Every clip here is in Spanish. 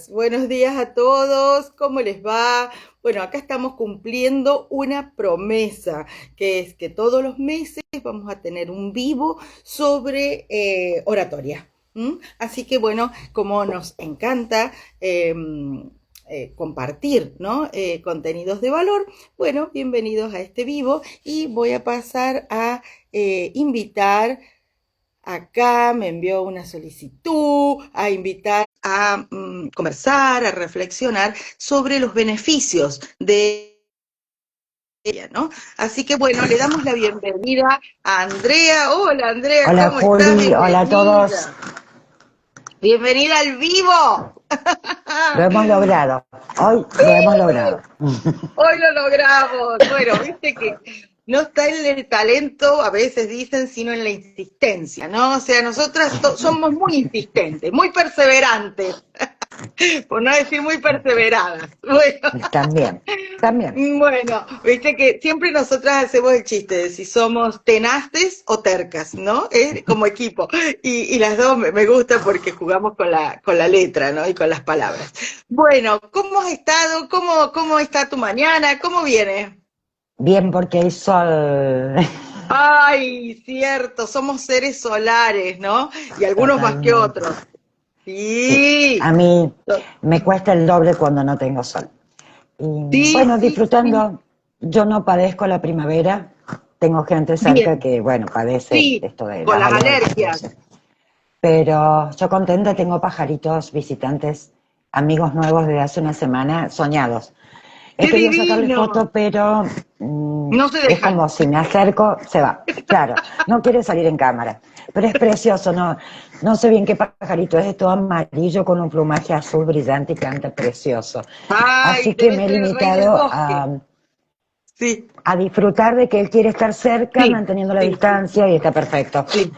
Buenos días a todos, ¿cómo les va? Bueno, acá estamos cumpliendo una promesa, que es que todos los meses vamos a tener un vivo sobre oratoria. ¿M? Así que bueno, como nos encanta compartir, ¿no? Contenidos de valor, bueno, bienvenidos a este vivo y voy a pasar a invitar. Acá me envió una solicitud a invitar a conversar, a reflexionar sobre los beneficios de ella, ¿no? Así que bueno, le damos la bienvenida a Andrea. Hola Andrea, Hola ¿cómo estás? Juli, hola a todos. Bienvenida. Bienvenida al vivo. Lo hemos logrado. Hoy lo hemos logrado. Hoy lo logramos. Bueno, viste que no está en el talento, a veces dicen, sino en la insistencia, ¿no? O sea, nosotras somos muy insistentes, muy perseverantes, por no decir muy perseveradas. Bueno, También, también. bueno, viste que siempre nosotras hacemos el chiste de si somos tenaces o tercas, ¿no? Como equipo. Y las dos me gusta porque jugamos con la letra, ¿no? Y con las palabras. Bueno, ¿cómo has estado? ¿Cómo está tu mañana? ¿Cómo viene? Bien porque hay sol. Ay, cierto, somos seres solares, ¿no? Y algunos más que Totalmente. otros. Sí, a Sí, mí me cuesta el doble cuando no tengo sol. Y sí, bueno, sí, sí. disfrutando. Yo no padezco la primavera. Tengo gente cerca Bien, que, bueno, padece sí, esto de con las las alergias y alergias. eso. Pero yo contenta, tengo pajaritos, visitantes, amigos nuevos desde hace una semana, soñados. He ¡Qué querido sacarle divino! foto, pero No se es dejan. como si me acerco, se va. Claro, no quiere salir en cámara, pero es precioso, no, no sé bien qué pajarito es, de todo amarillo con un plumaje azul brillante y canta precioso. Ay, Así que debe me he ser el rey del limitado bosque. Sí, a disfrutar de que él quiere estar cerca, sí, manteniendo la sí, distancia y está perfecto. sí.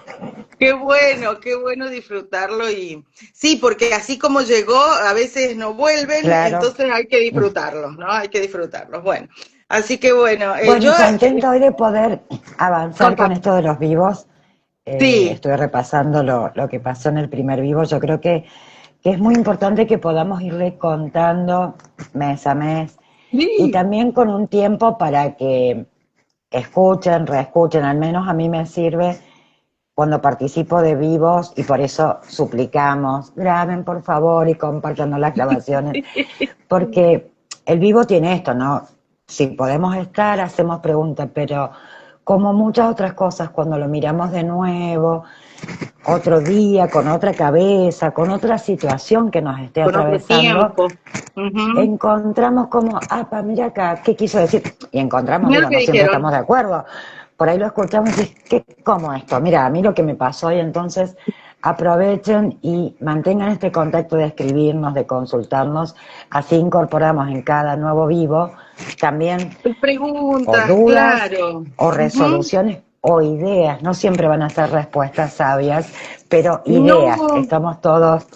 Qué bueno disfrutarlo y sí, porque así como llegó, a veces no vuelven, Claro. entonces hay que disfrutarlos, ¿no? Hay que disfrutarlos. Bueno, así que bueno, Bueno, y contenta hoy de poder avanzar con contame. esto de los vivos. Sí, Estuve repasando lo que pasó en el primer vivo. Yo creo que es muy importante que podamos irle contando mes a mes y sí, también con un tiempo para que escuchen, reescuchen. Al menos a mí me sirve cuando participo de vivos y por eso suplicamos, graben por favor y compartan las grabaciones, porque el vivo tiene esto, ¿no? Si podemos estar, hacemos preguntas, pero como muchas otras cosas, cuando lo miramos de nuevo, otro día, con otra cabeza, con otra situación que nos esté con otro atravesando, tiempo. Ujú. encontramos como, apa, mira acá, ¿qué quiso decir? Y encontramos, Mira lo digo, que no siempre dijeron. estamos de acuerdo. Por ahí lo escuchamos y decís, ¿cómo esto? Mira, a mí lo que me pasó y entonces aprovechen y mantengan este contacto de escribirnos, de consultarnos, así incorporamos en cada nuevo vivo también o Preguntas, dudas claro. o Ujú. resoluciones o ideas, no siempre van a ser respuestas sabias, pero ideas, No, estamos todos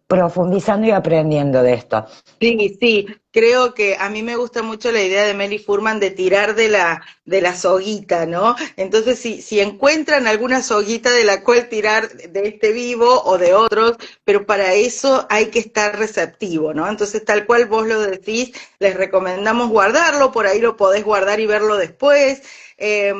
profundizando y aprendiendo de esto. sí, sí, creo que a mí me gusta mucho la idea de Mary Furman de tirar de la soguita, ¿no? Entonces, si encuentran alguna soguita de la cual tirar de este vivo o de otros, pero para eso hay que estar receptivo, ¿no? Entonces, tal cual vos lo decís, les recomendamos guardarlo, por ahí lo podés guardar y verlo después. Eh,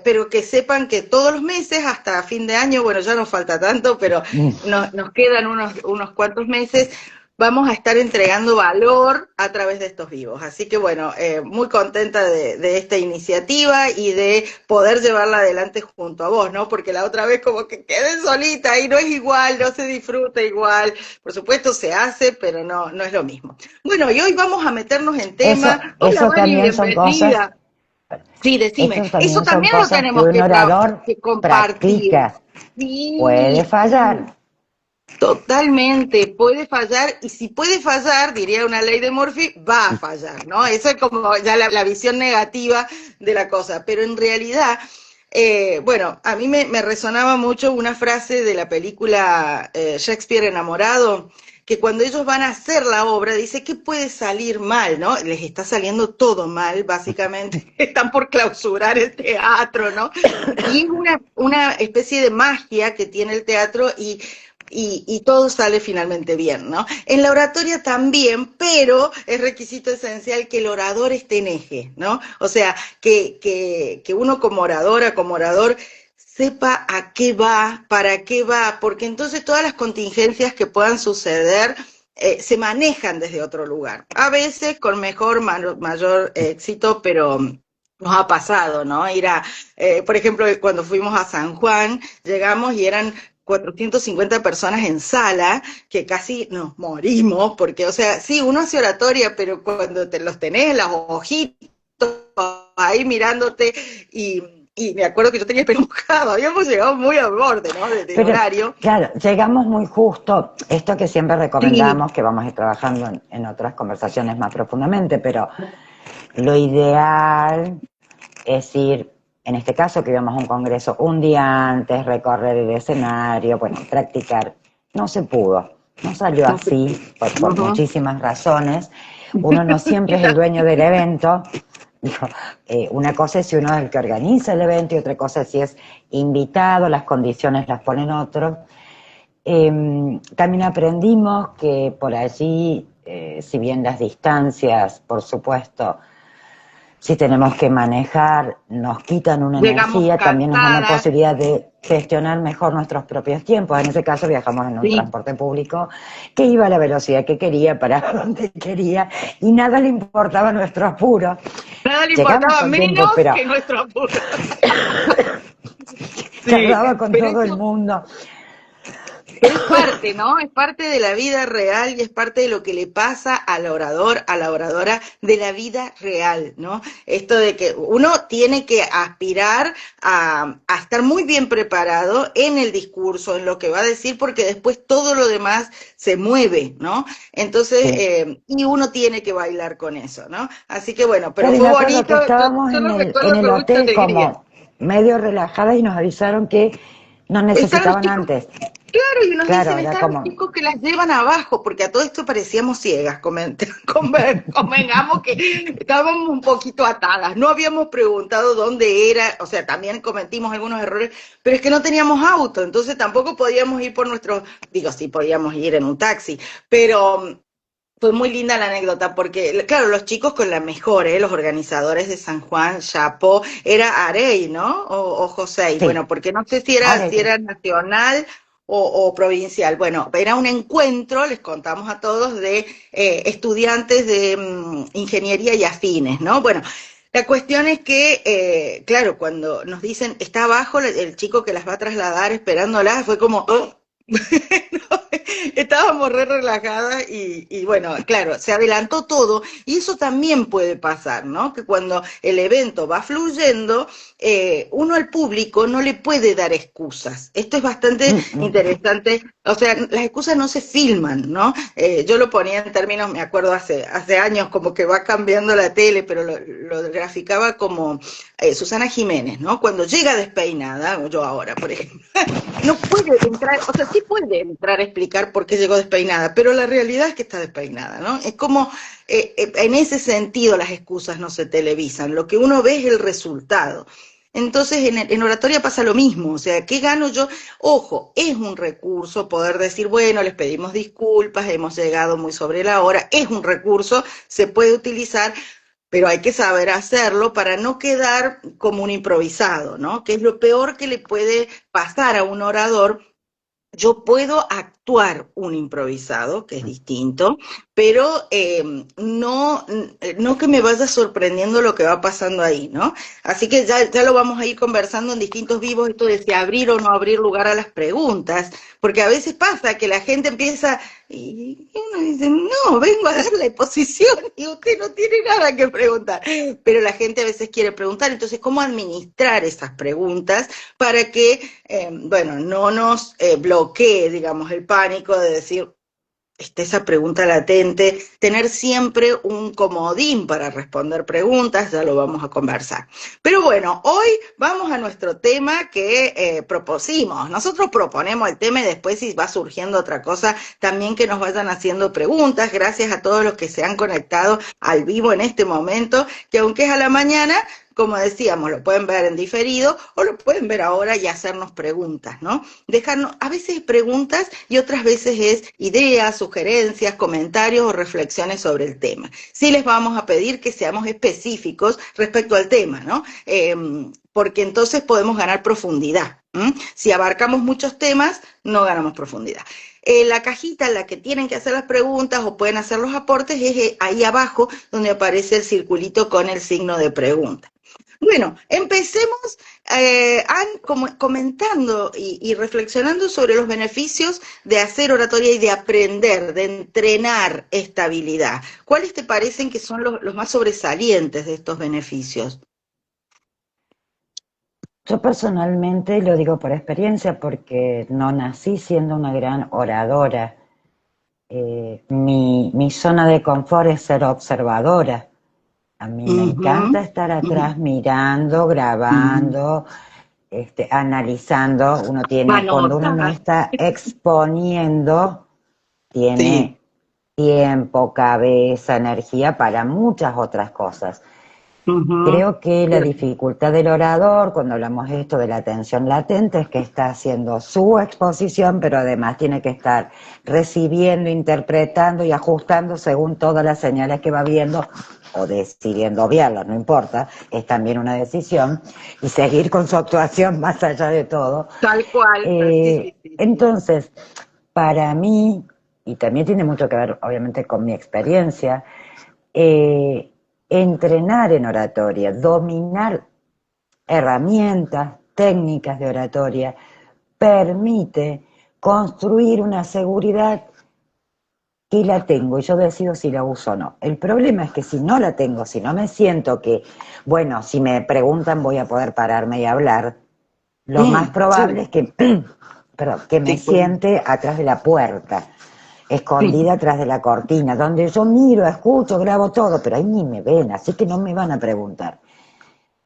pero que sepan que todos los meses, hasta fin de año, bueno, ya no falta tanto, pero nos quedan unos cuantos meses, vamos a estar entregando valor a través de estos vivos. Así que bueno, muy contenta de esta iniciativa y de poder llevarla adelante junto a vos, ¿no? Porque la otra vez como que quedé solita y no es igual, no se disfruta igual. Por supuesto se hace, pero no es lo mismo. Bueno, y hoy vamos a meternos en tema. Hola Eso Vani, también son cosas, bienvenida. Sí, decime, eso eso también son también lo cosas que tenemos un orador que compartir. practica. Puede Sí, fallar. sí. Totalmente, puede fallar y si puede fallar, diría una ley de Murphy, va a fallar, ¿no? Eso es como ya la visión negativa de la cosa, pero en realidad, bueno, a mí me resonaba mucho una frase de la película Shakespeare enamorado, que cuando ellos van a hacer la obra, dice que puede salir mal, ¿no? Les está saliendo todo mal, básicamente, están por clausurar el teatro, ¿no? Y es una especie de magia que tiene el teatro y y todo sale finalmente bien, ¿no? En la oratoria también, pero es requisito esencial que el orador esté en eje, ¿no? O sea, que uno como oradora, como orador, sepa a qué va, para qué va, porque entonces todas las contingencias que puedan suceder se manejan desde otro lugar. A veces con mayor éxito, pero nos ha pasado, ¿no? Por ejemplo, cuando fuimos a San Juan, llegamos y eran 450 personas en sala, que casi nos morimos, porque, o sea, sí, uno hace oratoria, pero cuando te los tenés, las ojitos ahí mirándote, y me acuerdo que yo tenía el pelo mojado, habíamos llegado muy al borde, ¿no? Del Pero, horario. claro, llegamos muy justo, esto que siempre Sí, recomendamos, que vamos a ir trabajando en otras conversaciones más profundamente, pero lo ideal es ir, en este caso que íbamos a un congreso un día antes, recorrer el escenario, bueno, practicar. No se pudo, no salió no sé. así, por Ujú. muchísimas razones. Uno no siempre es el dueño del evento. Digo, una cosa es si uno es el que organiza el evento y otra cosa es si es invitado, las condiciones las ponen otros. También aprendimos que por allí, si bien las distancias, por supuesto, si tenemos que manejar, nos quitan una Llegamos energía, también nos dan la cansadas, posibilidad de gestionar mejor nuestros propios tiempos. En ese caso viajamos en un sí. transporte público que iba a la velocidad que quería, para donde quería, y nada le importaba nuestro apuro. Nada le Llegamos importaba contentos, menos pero que nuestro apuro. Sí, charlaba con pero todo el eso, mundo. pero es parte, ¿no? Es parte de la vida real y es parte de lo que le pasa al orador, a la oradora de la vida real, ¿no? Esto de que uno tiene que aspirar a estar muy bien preparado en el discurso, en lo que va a decir, porque después todo lo demás se mueve, ¿no? Entonces, Sí. y uno tiene que bailar con eso, ¿no? Así que bueno, pero Claro, y fue me acuerdo bonito, que estábamos yo lo en recuerdo el con mucha hotel alegría. como medio relajadas y nos avisaron que nos Están los necesitaban chicos. antes. Claro, y nos Claro, dicen, era están los como, chicos que las llevan abajo, porque a todo esto parecíamos ciegas, convengamos que estábamos un poquito atadas, no habíamos preguntado dónde era, o sea, también cometimos algunos errores, pero es que no teníamos auto, entonces tampoco podíamos ir por nuestro, digo, sí podíamos ir en un taxi, pero fue muy linda la anécdota porque, claro, los chicos con la mejor, los organizadores de San Juan, Chapo, era Arey, ¿no? O José, sí, bueno, porque no sé ahora si era nacional o provincial. Bueno, era un encuentro, les contamos a todos, de estudiantes de ingeniería y afines, ¿no? Bueno, la cuestión es que, claro, cuando nos dicen, está abajo el chico que las va a trasladar esperándolas, fue como, "Oh". No, estábamos re relajadas y bueno, claro, se adelantó todo y eso también puede pasar, ¿no? Que cuando el evento va fluyendo, uno al público no le puede dar excusas. Esto es bastante mm, mm. interesante. O sea, las excusas no se filman, ¿no? Yo lo ponía en términos, me acuerdo hace años, como que va cambiando la tele, pero lo graficaba como Susana Jiménez, ¿no? Cuando llega despeinada, yo ahora, por ejemplo, no puede entrar, o sea, sí puede entrar a explicar por qué llegó despeinada, pero la realidad es que está despeinada, ¿no? Es como, en ese sentido las excusas no se televisan, lo que uno ve es el resultado. Entonces, en oratoria pasa lo mismo, o sea, ¿qué gano yo? Ojo, es un recurso poder decir, bueno, les pedimos disculpas, hemos llegado muy sobre la hora, es un recurso, se puede utilizar, pero hay que saber hacerlo para no quedar como un improvisado, ¿no? Que es lo peor que le puede pasar a un orador. Yo puedo actuar un improvisado, que es distinto, pero no que me vaya sorprendiendo lo que va pasando ahí, ¿no? Así que ya lo vamos a ir conversando en distintos vivos, esto de si abrir o no abrir lugar a las preguntas, porque a veces pasa que la gente empieza y uno dice, no, vengo a dar la exposición y usted no tiene nada que preguntar, pero la gente a veces quiere preguntar, entonces, ¿cómo administrar esas preguntas para que bueno, no nos bloquee, digamos, el pánico de decir, está esa pregunta latente, tener siempre un comodín para responder preguntas, ya lo vamos a conversar. Pero bueno, hoy vamos a nuestro tema que propusimos. Nosotros proponemos el tema y después si va surgiendo otra cosa, también que nos vayan haciendo preguntas. Gracias a todos los que se han conectado al vivo en este momento, que aunque es a la mañana, como decíamos, lo pueden ver en diferido o lo pueden ver ahora y hacernos preguntas, ¿no? Dejarnos, a veces preguntas y otras veces es ideas, sugerencias, comentarios o reflexiones sobre el tema. Sí les vamos a pedir que seamos específicos respecto al tema, ¿no? Porque entonces podemos ganar profundidad. Si abarcamos muchos temas, no ganamos profundidad. La cajita en la que tienen que hacer las preguntas o pueden hacer los aportes es ahí abajo donde aparece el circulito con el signo de pregunta. Bueno, empecemos comentando y reflexionando sobre los beneficios de hacer oratoria y de aprender, de entrenar esta habilidad. ¿Cuáles te parecen que son los más sobresalientes de estos beneficios? Yo personalmente lo digo por experiencia porque no nací siendo una gran oradora. Mi zona de confort es ser observadora. A mí me encanta estar atrás mirando, grabando, analizando. Cuando uno no está exponiendo, tiene tiempo, cabeza, energía para muchas otras cosas. Creo que la dificultad del orador, cuando hablamos de esto de la atención latente, es que está haciendo su exposición, pero además tiene que estar recibiendo, interpretando y ajustando según todas las señales que va viendo, o decidiendo obviarlas, no importa, es también una decisión, y seguir con su actuación más allá de todo. Tal cual. Sí. Entonces, para mí, y también tiene mucho que ver obviamente con mi experiencia, entrenar en oratoria, dominar herramientas, técnicas de oratoria, permite construir una seguridad que la tengo y yo decido si la uso o no. El problema es que si no la tengo, si no me siento que, bueno, si me preguntan voy a poder pararme y hablar, lo más probable es que, que me siente atrás de la puerta, escondida atrás de la cortina, donde yo miro, escucho, grabo todo, pero ahí ni me ven, así que no me van a preguntar.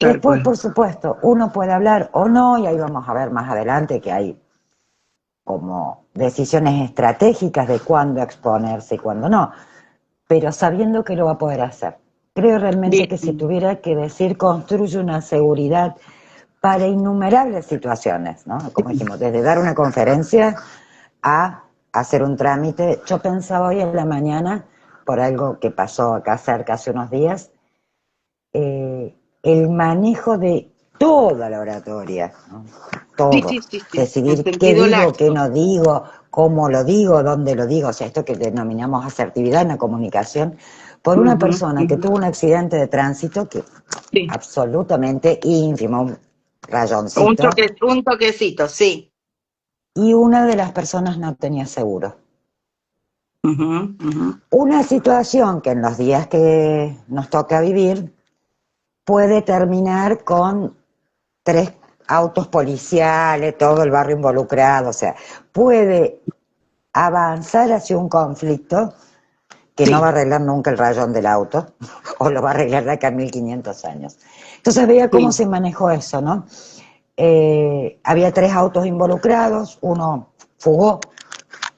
Después, por supuesto, uno puede hablar o no, y ahí vamos a ver más adelante que hay como decisiones estratégicas de cuándo exponerse y cuándo no, pero sabiendo que lo va a poder hacer. Creo realmente que si tuviera que decir, construye una seguridad para innumerables situaciones, ¿no? Como dijimos, desde dar una conferencia a hacer un trámite. Yo pensaba hoy en la mañana, por algo que pasó acá cerca hace unos días, el manejo de toda la oratoria, ¿no? Todo. Decidir qué digo, qué no digo, cómo lo digo, dónde lo digo, o sea, esto que denominamos asertividad en la comunicación, por una persona que tuvo un accidente de tránsito que absolutamente ínfimo, un rayoncito. Un toquecito, sí. Y una de las personas no tenía seguro. Una situación que en los días que nos toca vivir puede terminar con 3 autos policiales, todo el barrio involucrado, o sea, puede avanzar hacia un conflicto que no va a arreglar nunca el rayón del auto, o lo va a arreglar de acá a 1500 años. Entonces veía cómo se manejó eso, ¿no? Había 3 autos involucrados, uno fugó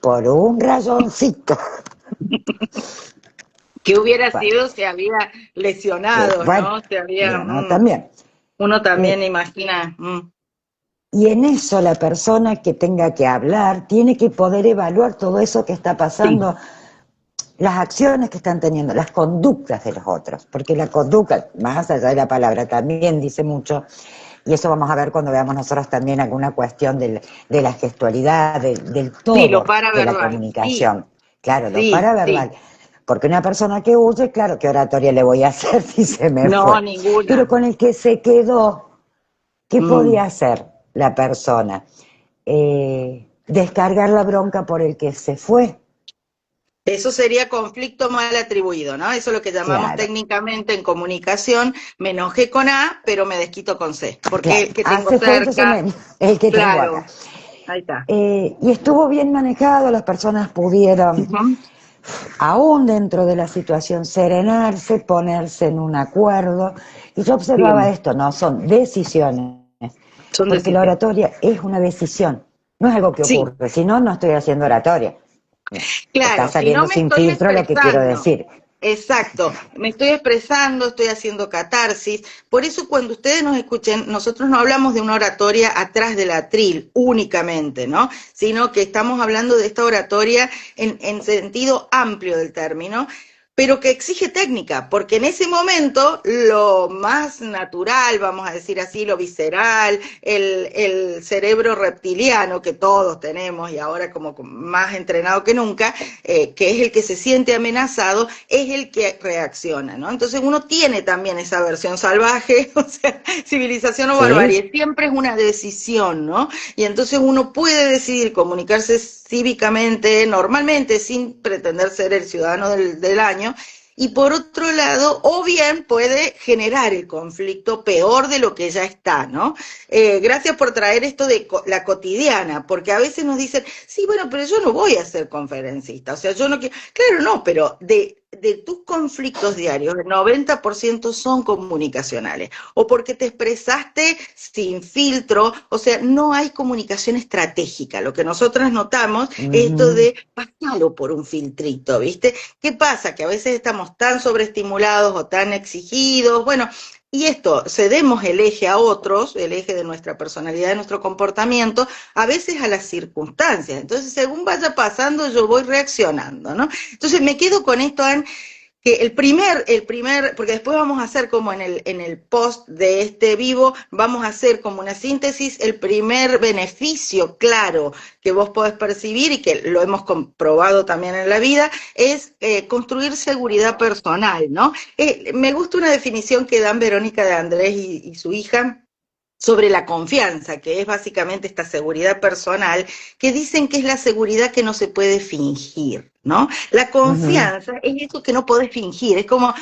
por un rayoncito. ¿Qué hubiera sido si había lesionado, bueno, no? Se había, también. Uno también imagina. Y en eso la persona que tenga que hablar tiene que poder evaluar todo eso que está pasando, las acciones que están teniendo, las conductas de los otros, porque la conducta, más allá de la palabra, también dice mucho, y eso vamos a ver cuando veamos nosotros también alguna cuestión de la gestualidad, del todo de la comunicación. Claro, lo paraverbal. Porque una persona que huye, claro, ¿qué oratoria le voy a hacer si se me fue? No, ninguna. Pero con el que se quedó, ¿qué podía hacer la persona? Descargar la bronca por el que se fue. Eso sería conflicto mal atribuido, ¿no? Eso es lo que llamamos técnicamente en comunicación, me enojé con A, pero me desquito con C. Porque el que tengo cerca. El que tengo acá. Ahí está. Y estuvo bien manejado, las personas pudieron, aún dentro de la situación, serenarse, ponerse en un acuerdo. Y yo observaba esto, ¿no? Son decisiones. Porque la oratoria es una decisión, no es algo que ocurre. Si no, no estoy haciendo oratoria. Claro, está saliendo si no sin filtro lo que quiero decir. Exacto, me estoy expresando, estoy haciendo catarsis. Por eso cuando ustedes nos escuchen, nosotros no hablamos de una oratoria atrás del atril únicamente, ¿no? Sino que estamos hablando de esta oratoria en sentido amplio del término, pero que exige técnica, porque en ese momento lo más natural, vamos a decir así, lo visceral, el cerebro reptiliano que todos tenemos y ahora como más entrenado que nunca, que es el que se siente amenazado, es el que reacciona, ¿no? Entonces uno tiene también esa versión salvaje, o sea, civilización o Sí. barbarie, siempre es una decisión, ¿no? Y entonces uno puede decidir comunicarse cívicamente, normalmente, sin pretender ser el ciudadano del año, y por otro lado, o bien puede generar el conflicto peor de lo que ya está, ¿no? Gracias por traer esto de la cotidiana, porque a veces nos dicen, sí, bueno, pero yo no voy a ser conferencista, o sea, yo no quiero, claro, no, pero de tus conflictos diarios, el 90% son comunicacionales, o porque te expresaste sin filtro, o sea, no hay comunicación estratégica. Lo que nosotras notamos es esto Ujú. de pasarlo por un filtrito, ¿viste? ¿Qué pasa? Que a veces estamos tan sobreestimulados o tan exigidos, bueno, y esto, cedemos el eje a otros, el eje de nuestra personalidad, de nuestro comportamiento, a veces a las circunstancias. Entonces, según vaya pasando, yo voy reaccionando, ¿no? Entonces, me quedo con esto, Anne, que porque después vamos a hacer como en el post de este vivo, vamos a hacer como una síntesis, el primer beneficio claro que vos podés percibir y que lo hemos comprobado también en la vida, es construir seguridad personal, ¿no? Me gusta una definición que dan Verónica de Andrés y su hija, sobre la confianza, que es básicamente esta seguridad personal, que dicen que es la seguridad que no se puede fingir, ¿no? La Ujú. confianza es eso que no podés fingir, es como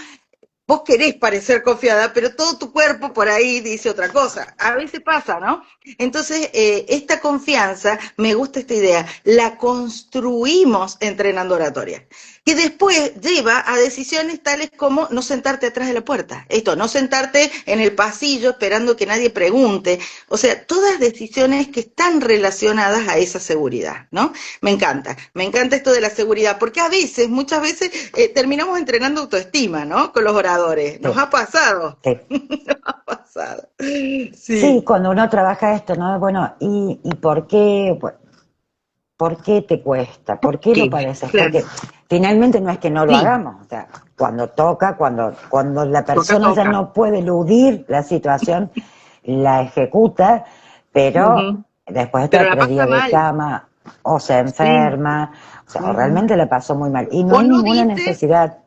vos querés parecer confiada, pero todo tu cuerpo por ahí dice otra cosa. A veces pasa, ¿no? Entonces, esta confianza, me gusta esta idea, la construimos entrenando oratoria, que después lleva a decisiones tales como no sentarte atrás de la puerta. Esto, no sentarte en el pasillo esperando que nadie pregunte. O sea, todas decisiones que están relacionadas a esa seguridad, ¿no? Me encanta esto de la seguridad, porque a veces, muchas veces, terminamos entrenando autoestima, ¿no? Con los oradores. Nos Sí, ha pasado. sí. Nos ha pasado. Sí, Sí. cuando uno trabaja esto, ¿no? Bueno, ¿y por qué? ¿Por qué te cuesta? ¿Por qué lo ¿Qué? padeces? Claro. Porque finalmente no es que no lo Sí, hagamos, o sea, cuando toca, cuando la toca, persona ya toca. no puede eludir la situación, la ejecuta, pero Ujú. después de Pero estar la tres pasa días de mal. cama, o se Sí. enferma, o sea, o Ujú. realmente la pasó muy mal. Y no O hay no ninguna dice. necesidad.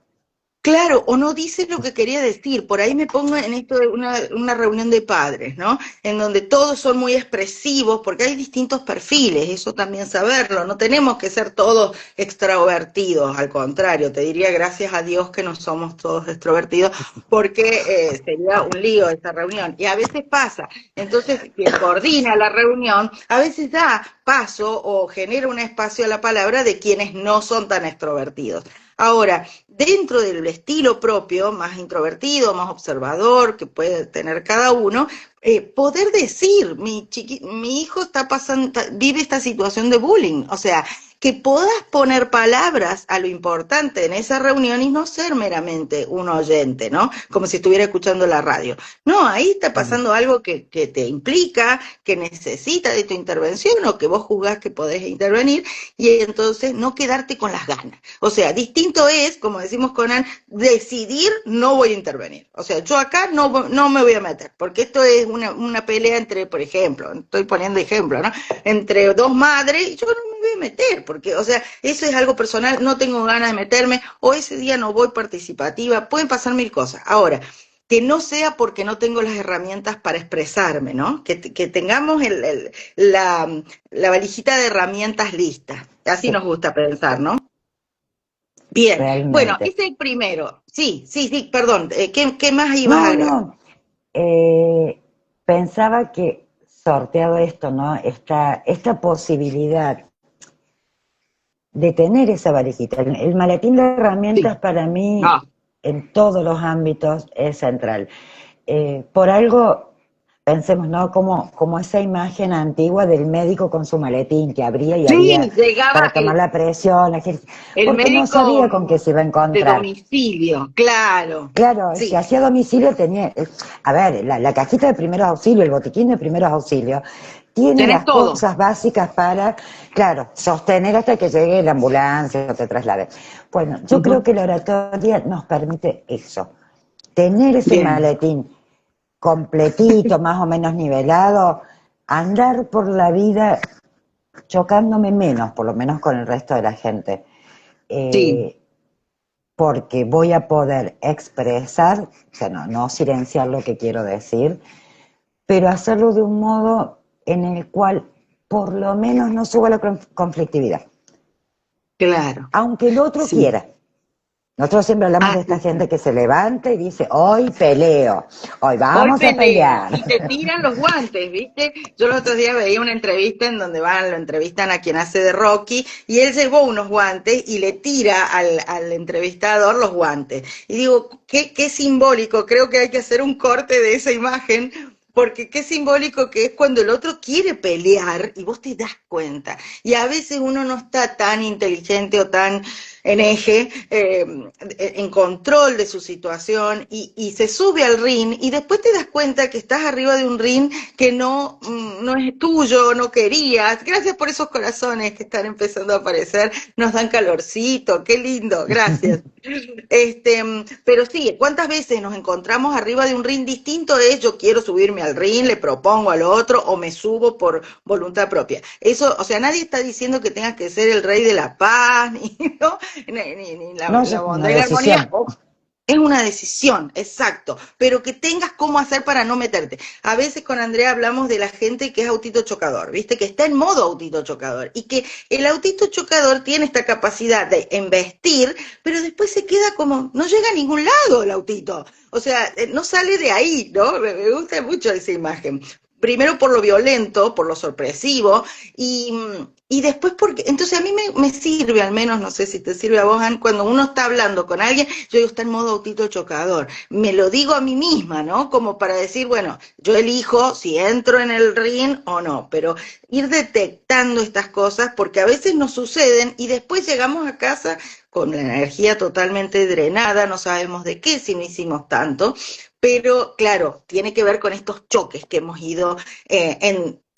Claro, o no dice lo que quería decir. Por ahí me pongo en esto de una reunión de padres, ¿no? En donde todos son muy expresivos, porque hay distintos perfiles, eso también saberlo. No tenemos que ser todos extrovertidos, al contrario, te diría gracias a Dios que no somos todos extrovertidos, porque sería un lío esta reunión. Y a veces pasa. Entonces, quien coordina la reunión, a veces da paso o genera un espacio a la palabra de quienes no son tan extrovertidos. Ahora, dentro del estilo propio, más introvertido, más observador, que puede tener cada uno, poder decir, mi hijo está pasando, vive esta situación de bullying, o sea, que puedas poner palabras a lo importante en esa reunión y no ser meramente un oyente, ¿no? Como si estuviera escuchando la radio. No, ahí está pasando algo que te implica, que necesita de tu intervención o que vos juzgás que podés intervenir y entonces no quedarte con las ganas. O sea, distinto es, como decimos con Ann, decidir no voy a intervenir. O sea, yo acá no me voy a meter, porque esto es una pelea entre, por ejemplo, estoy poniendo ejemplo, ¿no? Entre dos madres, y yo no me voy a meter, porque, o sea, eso es algo personal, no tengo ganas de meterme, o ese día no voy participativa, pueden pasar mil cosas. Ahora, que no sea porque no tengo las herramientas para expresarme, ¿no? Que tengamos la valijita de herramientas lista. Así Sí, nos gusta pensar, ¿no? Bien, bueno, realmente. ese es el primero. Sí, sí, sí, perdón. ¿Qué más ibas a No, agregar? no. eh, Pensaba que sorteado esto, ¿no? Esta posibilidad de tener esa valijita. El maletín de Sí. herramientas para mí Ah, en todos los ámbitos es central. Por algo, pensemos, ¿no? Como esa imagen antigua del médico con su maletín que abría y había Sí, llegaba para tomar la presión, el porque no médico sabía con qué se iba a de encontrar. domicilio, claro. Claro, si Sí, hacía domicilio tenía, a ver, la cajita de primeros auxilios, el botiquín de primeros auxilios, tiene tenés las todo. cosas básicas para, claro, sostener hasta que llegue la ambulancia o te traslade. Bueno, yo creo Ujú. que la oratoria nos permite eso, tener ese Bien, maletín completito, más o menos nivelado, andar por la vida chocándome menos, por lo menos con el resto de la gente. sí, Eh, Porque voy a poder expresar, o sea, no silenciar lo que quiero decir, pero hacerlo de un modo en el cual por lo menos no suba la conflictividad, claro, aunque el otro sí. quiera. Nosotros siempre hablamos de Así esta está. gente que se levanta y dice, hoy peleo, hoy Hoy vamos a peleo pelear. y te tiran los guantes, ¿viste? Yo los otros días veía una entrevista en donde lo entrevistan a quien hace de Rocky y él llevó unos guantes y le tira al entrevistador los guantes. Y digo, qué simbólico, creo que hay que hacer un corte de esa imagen porque qué simbólico que es cuando el otro quiere pelear y vos te das cuenta. Y a veces uno no está tan inteligente o tan en eje, en control de su situación y se sube al ring y después te das cuenta que estás arriba de un ring que no es tuyo, no querías. Gracias por esos corazones que están empezando a aparecer, nos dan calorcito, qué lindo, gracias. Pero sí, ¿cuántas veces nos encontramos arriba de un ring distinto? Es yo quiero subirme al ring, le propongo al otro o me subo por voluntad propia. Eso, o sea, nadie está diciendo que tengas que ser el rey de la paz, ni, ¿no? Ni No, la es bondad una y la armonía. decisión. Es una decisión, exacto, pero que tengas cómo hacer para no meterte. A veces con Andrea hablamos de la gente que es autito chocador, ¿viste? Que está en modo autito chocador y que el autito chocador tiene esta capacidad de embestir, pero después se queda como, no llega a ningún lado el autito. O sea, no sale de ahí, ¿no? Me gusta mucho esa imagen. Primero por lo violento, por lo sorpresivo, y, y después porque, entonces a mí me sirve, al menos, no sé si te sirve a vos, Ann, cuando uno está hablando con alguien, yo digo, está en modo autito chocador. Me lo digo a mí misma, ¿no? Como para decir, bueno, yo elijo si entro en el ring o no, pero ir detectando estas cosas porque a veces nos suceden y después llegamos a casa con la energía totalmente drenada, no sabemos de qué si no hicimos tanto, pero claro, tiene que ver con estos choques que hemos ido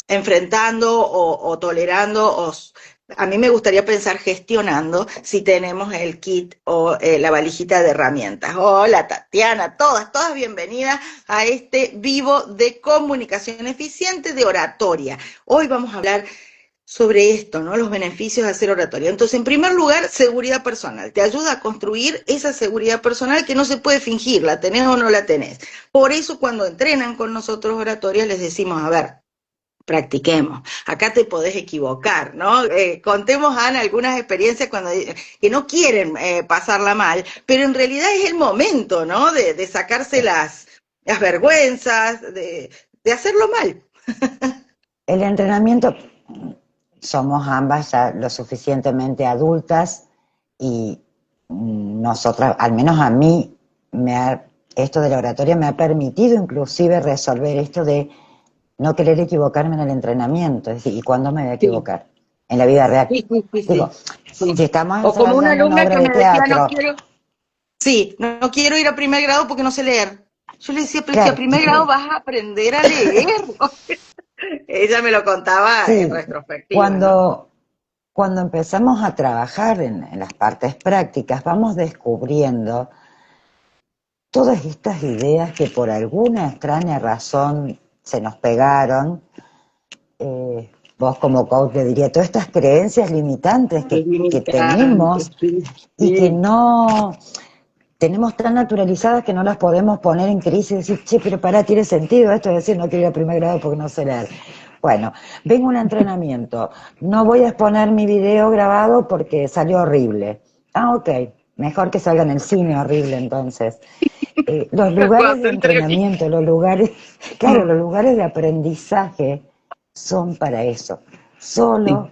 enfrentando o tolerando o a mí me gustaría pensar gestionando si tenemos el kit o la valijita de herramientas. Hola Tatiana, todas bienvenidas a este vivo de comunicación eficiente de oratoria. Hoy vamos a hablar sobre esto, ¿no? Los beneficios de hacer oratoria. Entonces, en primer lugar, seguridad personal. Te ayuda a construir esa seguridad personal que no se puede fingir, la tenés o no la tenés. Por eso, cuando entrenan con nosotros oratoria, les decimos, a ver, practiquemos. Acá te podés equivocar, ¿no? Contemos, Ana, algunas experiencias cuando que no quieren pasarla mal, pero en realidad es el momento, ¿no? De sacarse las vergüenzas, de hacerlo mal. El entrenamiento, somos ambas ya lo suficientemente adultas y nosotras, al menos a mí, esto de la oratoria me ha permitido inclusive resolver esto de no querer equivocarme en el entrenamiento. Es decir, ¿y cuándo me voy a Sí, equivocar? En la vida real. sí, Digo, sí. Sí. si estamos O como una ensayando una alumna obra que de me decía, teatro, sí, no quiero ir a primer grado porque no sé leer. Yo le decía, pero si a claro, primer grado vas a aprender a leer. Ella me lo contaba en sí, retrospectiva, ¿no? cuando empezamos a trabajar en las partes prácticas, vamos descubriendo todas estas ideas que por alguna extraña razón se nos pegaron. Vos como coach le diría, todas estas creencias limitantes Es que limitante, tenemos sí, y que sí. no tenemos tan naturalizadas que no las podemos poner en crisis y decir, che, pero pará, tiene sentido esto de decir no quiero ir a primer grado porque no sé leer. Bueno, vengo a un entrenamiento, no voy a exponer mi video grabado porque salió horrible. Ah, ok, mejor que salga en el cine horrible entonces. Los lugares Cuando de entrevista. entrenamiento, los lugares, claro, Mm, los lugares de aprendizaje son para eso. sí, Solo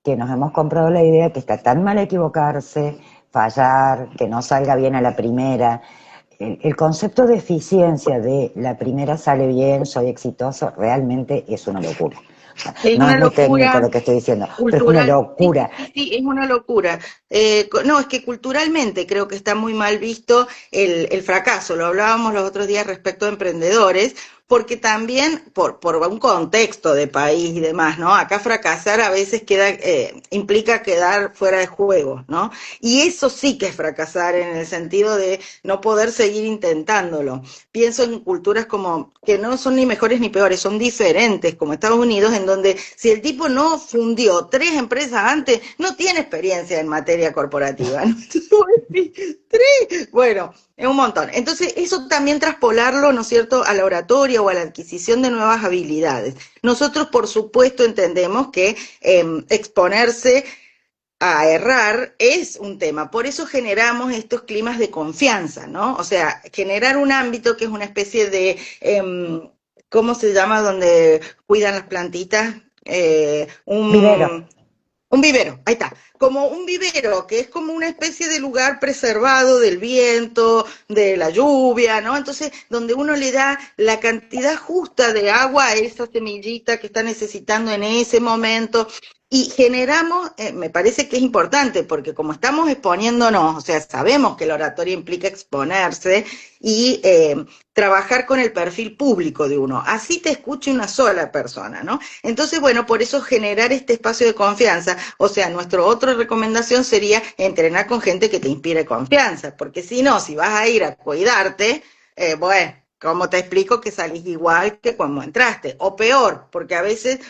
que nos hemos comprado la idea que está tan mal equivocarse, fallar, que no salga bien a la primera. el concepto de eficiencia de la primera sale bien, soy exitoso, realmente es una locura. Es No es una muy técnico locura lo que estoy diciendo, pero es una cultural. Sí, locura. sí, sí, sí, es una locura. No, es que culturalmente creo que está muy mal visto el fracaso. Lo hablábamos los otros días respecto a emprendedores, porque también por un contexto de país y demás, ¿no? Acá fracasar a veces implica quedar fuera de juego, ¿no? Y eso sí que es fracasar en el sentido de no poder seguir intentándolo. Pienso en culturas como que no son ni mejores ni peores, son diferentes, como Estados Unidos, en donde si el tipo no fundió 3 empresas antes, no tiene experiencia en materia corporativa, ¿no? Entonces, tres, bueno, es un montón. Entonces, eso también traspolarlo, ¿no es cierto?, a la oratoria o a la adquisición de nuevas habilidades. Nosotros, por supuesto, entendemos que exponerse a errar es un tema. Por eso generamos estos climas de confianza, ¿no? O sea, generar un ámbito que es una especie de, ¿cómo se llama? Donde cuidan las plantitas. Vivero, Un vivero, ahí está. Como un vivero, que es como una especie de lugar preservado del viento, de la lluvia, ¿no? Entonces, donde uno le da la cantidad justa de agua a esa semillita que está necesitando en ese momento. Y generamos, me parece que es importante, porque como estamos exponiéndonos, o sea, sabemos que la oratoria implica exponerse y trabajar con el perfil público de uno. Así te escuche una sola persona, ¿no? Entonces, bueno, por eso generar este espacio de confianza, o sea, nuestra otra recomendación sería entrenar con gente que te inspire confianza, porque si no, si vas a ir a cuidarte, bueno, ¿cómo te explico que salís igual que cuando entraste? O peor, porque a veces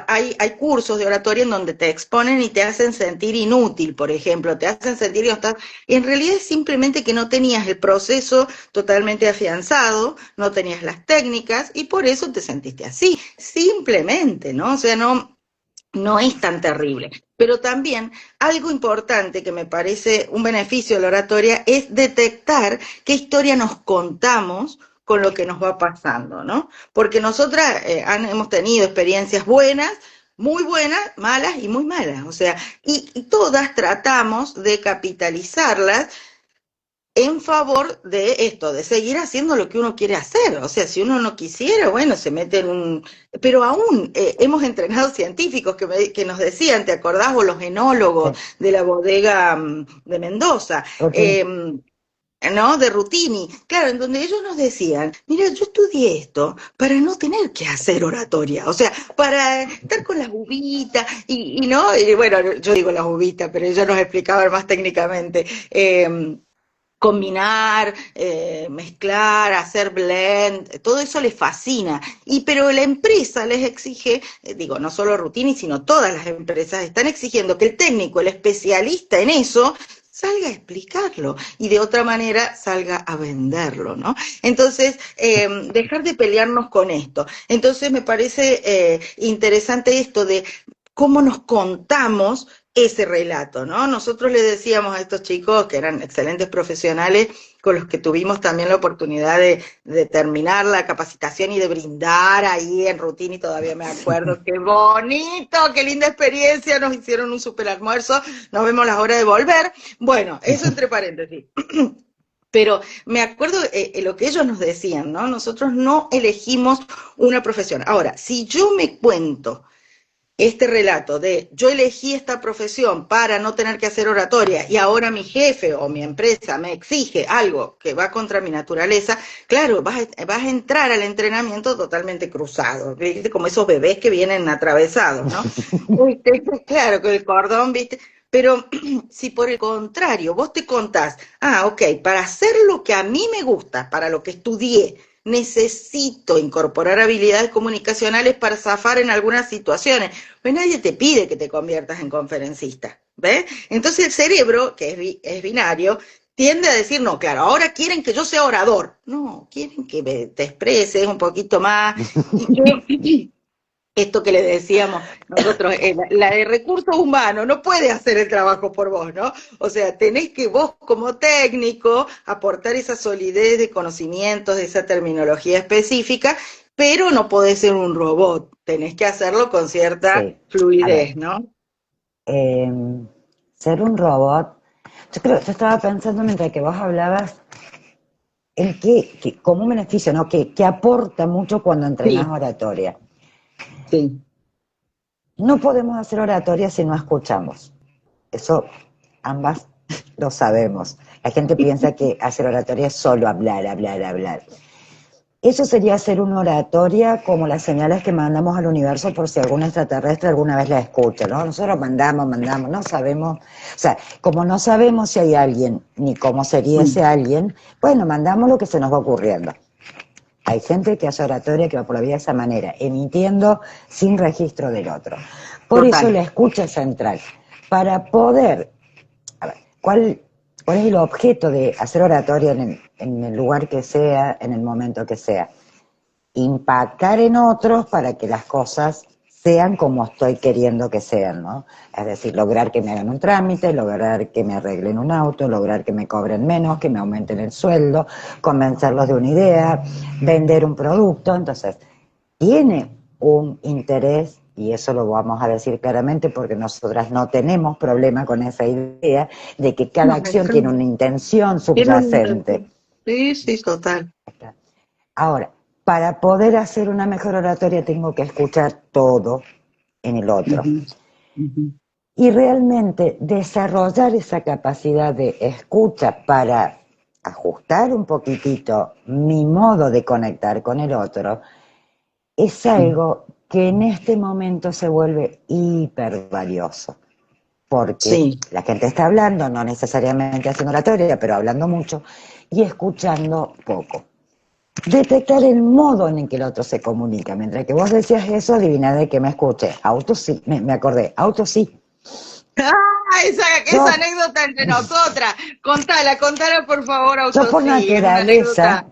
hay cursos de oratoria en donde te exponen y te hacen sentir inútil, por ejemplo, te hacen sentir que no estás, y en realidad es simplemente que no tenías el proceso totalmente afianzado, no tenías las técnicas y por eso te sentiste así, simplemente, ¿no? O sea, no es tan terrible. Pero también algo importante que me parece un beneficio de la oratoria es detectar qué historia nos contamos con lo que nos va pasando, ¿no? Porque nosotras hemos tenido experiencias buenas, muy buenas, malas y muy malas, o sea, y todas tratamos de capitalizarlas en favor de esto, de seguir haciendo lo que uno quiere hacer. O sea, si uno no quisiera, bueno, se mete en un... Pero aún hemos entrenado científicos que nos decían, ¿te acordás? O los enólogos sí, de la bodega de Mendoza. Rutini. ¿No? De Rutini, claro, en donde ellos nos decían, mira, yo estudié esto para no tener que hacer oratoria, o sea, para estar con las uvitas y no, y bueno, yo digo las uvitas, pero ellos nos explicaban más técnicamente. Combinar, mezclar, hacer blend, todo eso les fascina. Pero la empresa les exige, digo, no solo Rutini, sino todas las empresas están exigiendo que el técnico, el especialista en eso, salga a explicarlo y de otra manera salga a venderlo, ¿no? Entonces, dejar de pelearnos con esto. Entonces, me parece interesante esto de cómo nos contamos ese relato, ¿no? Nosotros le decíamos a estos chicos que eran excelentes profesionales, con los que tuvimos también la oportunidad de terminar la capacitación y de brindar ahí en Rutini, todavía me acuerdo, qué bonito, qué linda experiencia, nos hicieron un super almuerzo, nos vemos a la hora de volver. Bueno, eso entre paréntesis. Pero me acuerdo lo que ellos nos decían, ¿no? Nosotros no elegimos una profesión. Ahora, si yo me cuento este relato de yo elegí esta profesión para no tener que hacer oratoria y ahora mi jefe o mi empresa me exige algo que va contra mi naturaleza, claro, vas a entrar al entrenamiento totalmente cruzado, ¿viste? Como esos bebés que vienen atravesados, ¿no? Claro, con el cordón, ¿viste? Pero si por el contrario vos te contás, ok, para hacer lo que a mí me gusta, para lo que estudié, necesito incorporar habilidades comunicacionales para zafar en algunas situaciones. Pues nadie te pide que te conviertas en conferencista, ¿ves? Entonces el cerebro, que es binario, tiende a decir, no, claro, ahora quieren que yo sea orador. No, quieren que te expreses un poquito más y que esto que le decíamos nosotros, la de recursos humanos no puede hacer el trabajo por vos, ¿no? O sea, tenés que vos como técnico aportar esa solidez de conocimientos, de esa terminología específica, pero no podés ser un robot, tenés que hacerlo con cierta Sí, a ver, fluidez, ¿no? eh, ser un robot, yo estaba pensando mientras que vos hablabas, como un beneficio, ¿no? Que aporta mucho cuando entrenas Sí, oratoria. sí, No podemos hacer oratoria si no escuchamos. Eso ambas lo sabemos. La gente piensa que hacer oratoria es solo hablar, hablar, hablar. Eso sería hacer una oratoria como las señales que mandamos al universo por si algún extraterrestre alguna vez la escucha, ¿no? Nosotros mandamos, no sabemos, o sea, como no sabemos si hay alguien ni cómo sería ese alguien, bueno, mandamos lo que se nos va ocurriendo. Hay gente que hace oratoria que va por la vida de esa manera, emitiendo sin registro del otro. Por eso total. la escucha es central. Para poder, a ver, ¿cuál es el objeto de hacer oratoria en el lugar que sea, en el momento que sea? Impactar en otros para que las cosas sean como estoy queriendo que sean, ¿no? Es decir, lograr que me hagan un trámite, lograr que me arreglen un auto, lograr que me cobren menos, que me aumenten el sueldo, convencerlos de una idea, vender un producto. Entonces, tiene un interés, y eso lo vamos a decir claramente porque nosotras no tenemos problema con esa idea, de que cada No, acción tiene una intención tiene una subyacente. intención. Sí, sí, total. Ahora, para poder hacer una mejor oratoria tengo que escuchar todo en el otro. Ujú, ujú. Y realmente desarrollar esa capacidad de escucha para ajustar un poquitito mi modo de conectar con el otro es algo que en este momento se vuelve hiper valioso. Porque Sí, la gente está hablando, no necesariamente haciendo oratoria, pero hablando mucho y escuchando poco. Detectar el modo en el que el otro se comunica. Mientras que vos decías eso, adivina de qué me escuché. Auto sí, me acordé. Auto sí. ah, esa Yo, anécdota entre nosotras. Contala por favor, yo por Autosí. Es una naturaleza, anécdota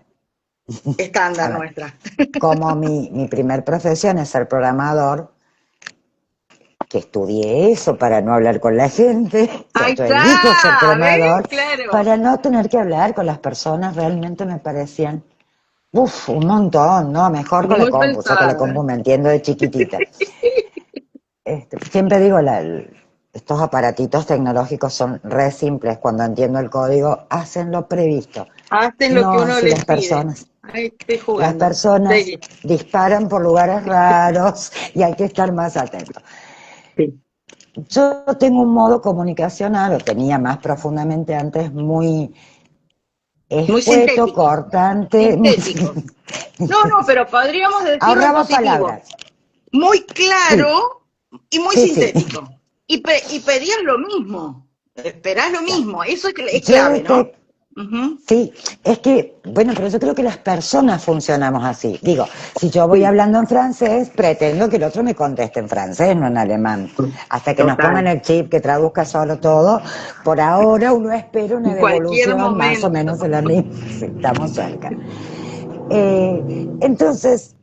a estándar ver, nuestra. como mi primer profesión es ser programador, que estudié eso para no hablar con la gente, que Ahí aprendí a ser está, ¿ves? programador, Claro. para no tener que hablar con las personas, realmente me parecían, un montón, ¿no? Mejor con la Muy compu, yo con la pesada. compu me entiendo de chiquitita. Siempre digo, estos aparatitos tecnológicos son re simples, cuando entiendo el código, hacen lo previsto. Hacen lo que No uno así les pide. Ahí estoy las jugando. personas Sí. disparan por lugares raros y hay que estar más atentos. Sí. Yo tengo un modo comunicacional, lo tenía más profundamente antes, muy Muy escueto, sintético. cortante, Sintético. No, no, pero podríamos decirlo en ahorraba positivo. palabras. Muy Sí, claro y muy sí, sí. sintético. Y pedías lo mismo. Esperás lo Claro. mismo. Eso es Yo clave, ¿no? detecto. Ujú. Sí, es que, bueno, pero yo creo que las personas funcionamos así. Digo, si yo voy Sí, hablando en francés, pretendo que el otro me conteste en francés, no en alemán. Hasta que nos pongan total. el chip que traduzca solo todo, por ahora uno espera una En cualquier devolución más o momento. menos en la misma. Sí, estamos cerca. Entonces,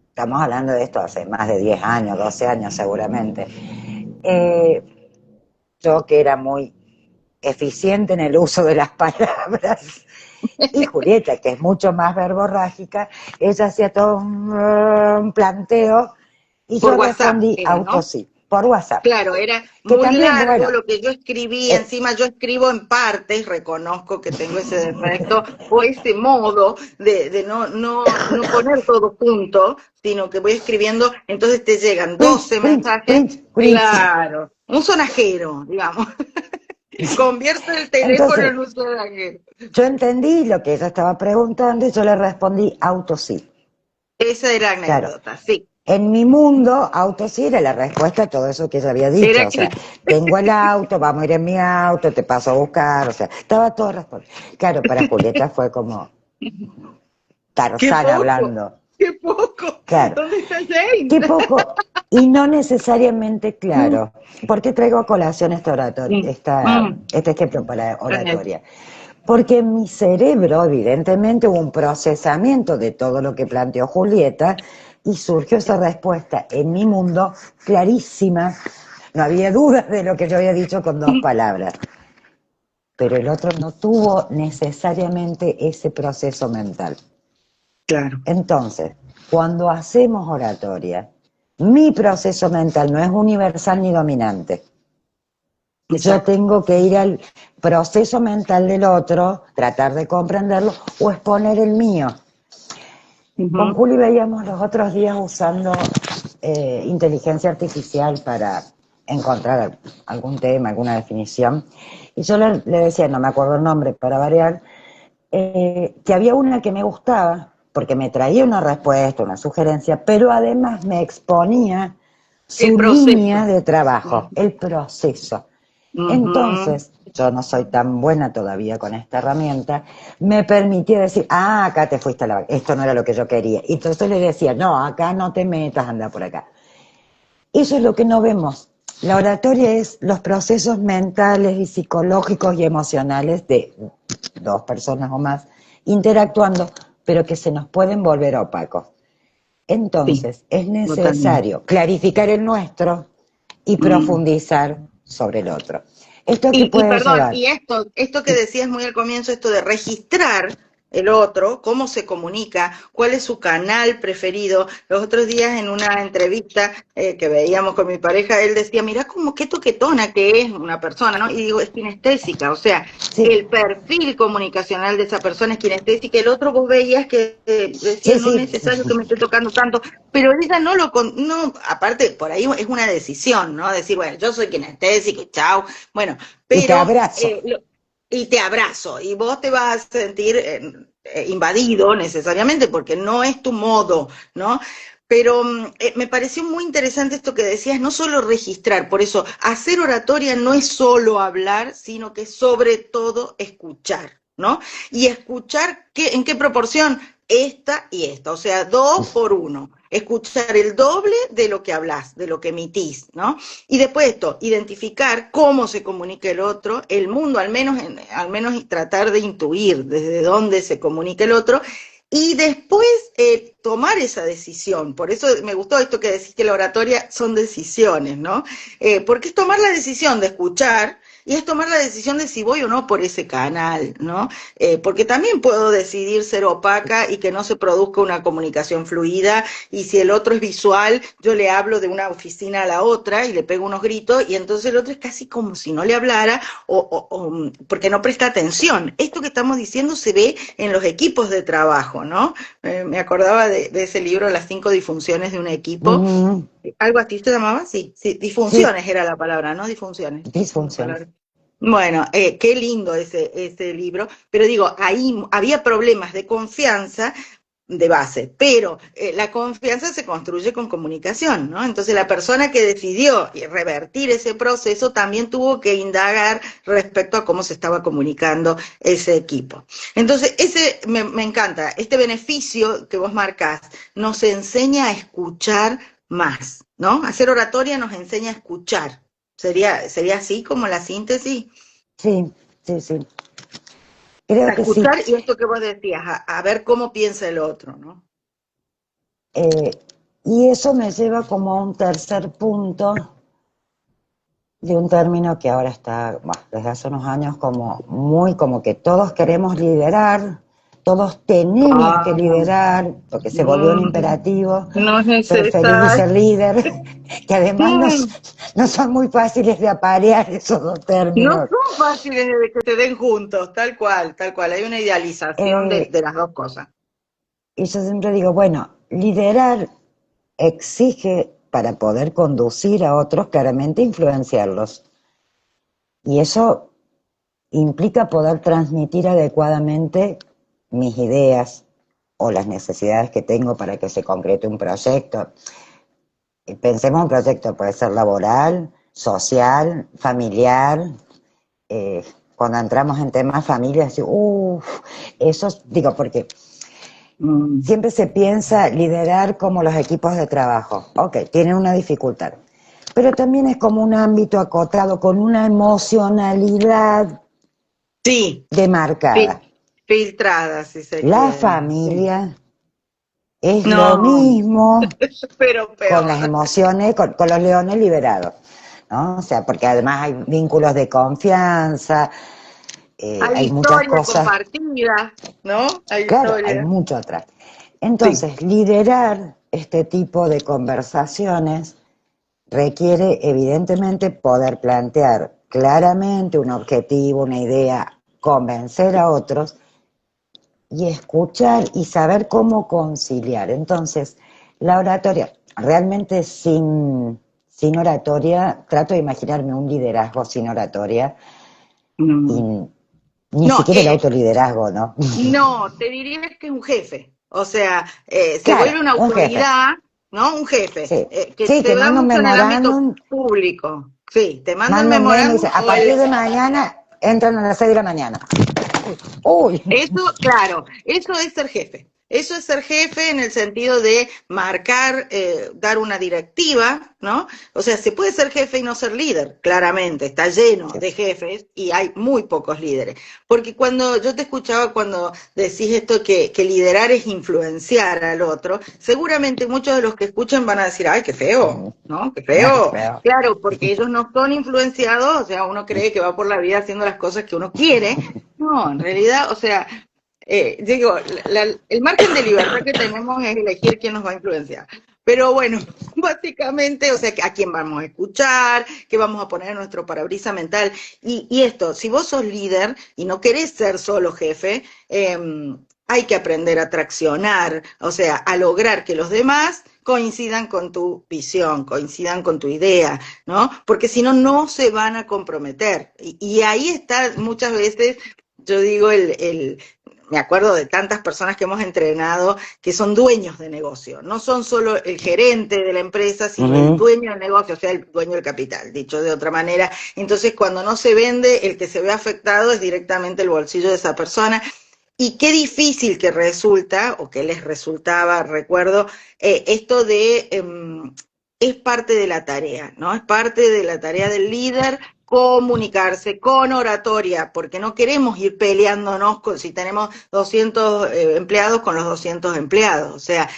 estamos hablando de esto hace más de 10 años, 12 años seguramente. Eh, yo que era muy eficiente en el uso de las palabras, y Julieta, que es mucho más verborrágica, ella hacía todo un planteo y Por yo WhatsApp respondí era, auto ¿no? sí, por WhatsApp. Claro, era Que muy también, largo bueno, lo que yo escribía, eh, encima yo escribo en partes, reconozco que tengo ese defecto o ese modo de no poner todo junto, sino que voy escribiendo, entonces te llegan print, 12 print, mensajes, print, print. claro, un sonajero, digamos, convierte el teléfono Entonces, en un sonajero. yo entendí lo que ella estaba preguntando y yo le respondí auto sí. Esa era la Claro, anécdota, sí, en mi mundo, auto sí era la respuesta a todo eso que ella había dicho. era O sea, que, tengo el auto, vamos a ir en mi auto, te paso a buscar. O sea, estaba todo respondido. Claro, para Julieta fue como qué Tarzán poco, hablando. qué poco, Claro, ¿dónde está James? qué poco y no necesariamente claro. ¿Por qué traigo a colación Mm, este ejemplo para mm. oratoria? Porque en mi cerebro, evidentemente, hubo un procesamiento de todo lo que planteó Julieta y surgió esa respuesta en mi mundo clarísima. No había dudas de lo que yo había dicho con dos palabras. Pero el otro no tuvo necesariamente ese proceso mental. Claro. Entonces, cuando hacemos oratoria, mi proceso mental no es universal ni dominante. yo exacto. tengo que ir al proceso mental del otro, tratar de comprenderlo o exponer el mío. Con Ujú. Juli veíamos los otros días usando inteligencia artificial para encontrar algún tema, alguna definición. Y yo le decía, no me acuerdo el nombre para variar, que había una que me gustaba, porque me traía una respuesta, una sugerencia, pero además me exponía El su línea proceso. de Ujú. trabajo, el proceso. Ujú. Entonces, yo no soy tan buena todavía con esta herramienta, me permitía decir, ah, acá te fuiste a la... Esto no era lo que yo quería. Y entonces le decía, no, acá no te metas, anda por acá. Eso es lo que no vemos. La oratoria es los procesos mentales y psicológicos y emocionales de dos personas o más interactuando, pero que se nos pueden volver opacos. Sí, Entonces, es totalmente. necesario clarificar el nuestro y Mm. profundizar sobre el otro. ¿Esto que Y puede perdón, llevar? y esto que decías muy al comienzo, esto de registrar el otro, cómo se comunica, cuál es su canal preferido. Los otros días en una entrevista que veíamos con mi pareja, él decía, mira cómo qué toquetona que es una persona, ¿no? Y digo, es kinestésica, o sea, Sí, el perfil comunicacional de esa persona es kinestésica, el otro vos veías que decía, sí, no es sí, necesario que me esté tocando tanto, pero ella no no, aparte, por ahí es una decisión, ¿no? Decir, bueno, yo soy kinestésico y chao, bueno, y te pero abrazo. y te abrazo y vos te vas a sentir invadido necesariamente porque no es tu modo, ¿no? Pero me pareció muy interesante esto que decías, no solo registrar, por eso hacer oratoria no es solo hablar, sino que sobre todo escuchar, ¿no? Y escuchar en qué proporción, esta y esta, o sea, dos por uno, escuchar el doble de lo que hablas, de lo que emitís, ¿no? Y después esto, identificar cómo se comunica el otro, el mundo, al menos tratar de intuir desde dónde se comunica el otro, y después tomar esa decisión. Por eso me gustó esto que decís que la oratoria son decisiones, ¿no? Porque es tomar la decisión de escuchar y es tomar la decisión de si voy o no por ese canal, ¿no? Porque también puedo decidir ser opaca y que no se produzca una comunicación fluida y si el otro es visual, yo le hablo de una oficina a la otra y le pego unos gritos y entonces el otro es casi como si no le hablara porque no presta atención. Esto que estamos diciendo se ve en los equipos de trabajo, ¿no? Me acordaba de ese libro, Las 5 disfunciones de un equipo. Mm, ¿Algo así se llamaba? Sí, sí, sí, disfunciones era la palabra, ¿no? Disfunciones. Una disfunciones. palabra. Bueno, qué lindo ese libro, pero digo, ahí había problemas de confianza de base, pero la confianza se construye con comunicación, ¿no? Entonces la persona que decidió revertir ese proceso también tuvo que indagar respecto a cómo se estaba comunicando ese equipo. Entonces, ese me encanta, este beneficio que vos marcás nos enseña a escuchar más, ¿no? Hacer oratoria nos enseña a escuchar. ¿Sería así como la síntesis? Sí, sí, sí. A Creo que sí. escuchar y esto que vos decías, a ver cómo piensa el otro, ¿no? Eh, y eso me lleva como a un tercer punto de un término que ahora está, bueno, desde hace unos años como muy como que todos queremos liderar, todos tenemos que Ah, liderar, porque se volvió un mm, imperativo, no es preferimos necesario. ser líder, que además Mm, no son muy fáciles de aparear esos dos no términos. son fáciles de que se den juntos, tal cual, tal cual. Hay una idealización Eh, de las dos cosas. y yo siempre digo, bueno, liderar exige para poder conducir a otros, claramente influenciarlos. Y eso implica poder transmitir adecuadamente mis ideas o las necesidades que tengo para que se concrete un proyecto. Pensemos un proyecto, puede ser laboral, social, familiar. Cuando entramos en temas familias, eso, digo, porque Mm. siempre se piensa liderar como los equipos de trabajo. Ok, tienen una dificultad. Pero también es como un ámbito acotado con una emocionalidad Sí, demarcada. fil- filtrada, si se La quiere. Sí. familia es lo No, mismo pero con las peor. emociones, con los leones liberados, ¿no? O sea, porque además hay vínculos de confianza, Hay hay muchas historia cosas, compartida, ¿no? Hay claro, hay historia. mucho atrás. Sí. Entonces, liderar este tipo de conversaciones requiere evidentemente poder plantear claramente un objetivo, una idea, convencer a otros y escuchar y saber cómo conciliar. Entonces, la oratoria, realmente sin oratoria, trato de imaginarme un liderazgo sin oratoria y Mm. ni No, siquiera el autoliderazgo, ¿no? no, te diría que es un jefe. O sea, se Claro, vuelve una un jefe, autoridad, ¿no? Un jefe, sí. que Sí, se que da manda un mucho en el ámbito memorándum, público. Sí, te manda el manda un mail y memorándum dice, a o partir de mañana entran a las 6 de la mañana. Uy, Eso, claro, eso es ser jefe. Eso es ser jefe en el sentido de marcar, dar una directiva, ¿no? O sea, se puede ser jefe y no ser líder, claramente, está lleno de jefes y hay muy pocos líderes. Porque cuando yo te escuchaba cuando decís esto que liderar es influenciar al otro, seguramente muchos de los que escuchan van a decir, ay, qué feo, ¿no? Qué mira qué feo. feo. Claro, porque ellos no son influenciados, o sea, uno cree que va por la vida haciendo las cosas que uno quiere. No, en realidad, o sea, digo, el margen de libertad que tenemos es elegir quién nos va a influenciar. Pero bueno, básicamente, o sea, a quién vamos a escuchar, qué vamos a poner en nuestro parabrisa mental. Y esto, si vos sos líder y no querés ser solo jefe, hay que aprender a traccionar, o sea, a lograr que los demás coincidan con tu visión, coincidan con tu idea, ¿no? Porque si no, no se van a comprometer. Y ahí está muchas veces yo digo, me acuerdo de tantas personas que hemos entrenado que son dueños de negocio, no son solo el gerente de la empresa, sino el Ujú. dueño del negocio, o sea, el dueño del capital, dicho de otra manera. Entonces, cuando no se vende, el que se ve afectado es directamente el bolsillo de esa persona. Y qué difícil que resulta, o que les resultaba, recuerdo, esto de es parte de la tarea, ¿no? Es parte de la tarea del líder comunicarse con oratoria, porque no queremos ir peleándonos con, si tenemos 200 empleados con los 200 empleados. O sea,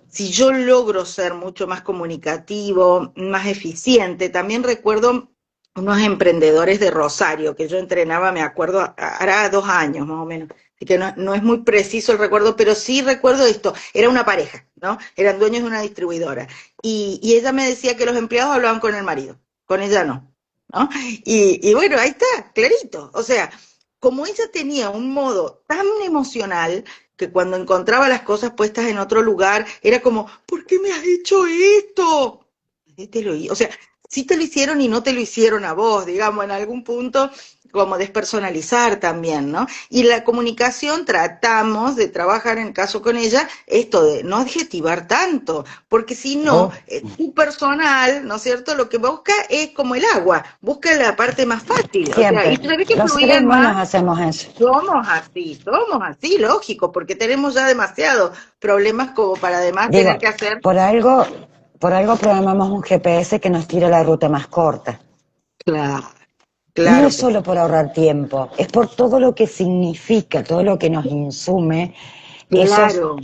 si yo logro ser mucho más comunicativo, más eficiente, también recuerdo unos emprendedores de Rosario que yo entrenaba, me acuerdo, hará 2 años más o menos, así que no es muy preciso el recuerdo, pero sí recuerdo esto, era una pareja, ¿no? Eran dueños de una distribuidora y ella me decía que los empleados hablaban con el marido, con ella no, ¿no? Y bueno, ahí está, clarito, o sea, como ella tenía un modo tan emocional, que cuando encontraba las cosas puestas en otro lugar, era como, ¿por qué me has hecho esto? O sea, sí te lo hicieron y no te lo hicieron a vos, digamos, en algún punto, como despersonalizar también, ¿no? Y la comunicación tratamos de trabajar, en caso con ella, esto de no adjetivar tanto, porque si no, Oh, tu personal, ¿no es cierto? Lo que busca es como el agua, busca la parte más fácil, o sea, y siempre. se ve que Los seres fluyan humanos más. hacemos eso. Somos así, lógico, porque tenemos ya demasiados problemas como para además Digo, tener que hacer. por algo, por algo programamos un GPS que nos tira la ruta más corta. Claro, No claro es que sí. solo por ahorrar tiempo, es por todo lo que significa, todo lo que nos insume, esos, Claro,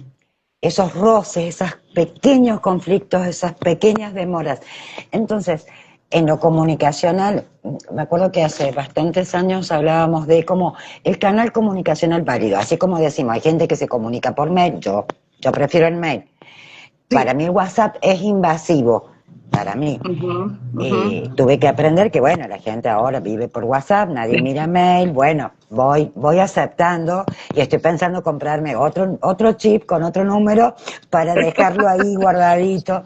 esos roces, esos pequeños conflictos, esas pequeñas demoras. Entonces, en lo comunicacional, me acuerdo que hace bastantes años hablábamos de como el canal comunicacional válido, así como decimos, hay gente que se comunica por mail, yo prefiero el mail. Para sí. mí el WhatsApp es invasivo, para mí. Ujú, ujú. Tuve que aprender que, bueno, la gente ahora vive por WhatsApp, nadie mira mail, bueno, voy aceptando y estoy pensando comprarme otro chip con otro número para dejarlo ahí guardadito.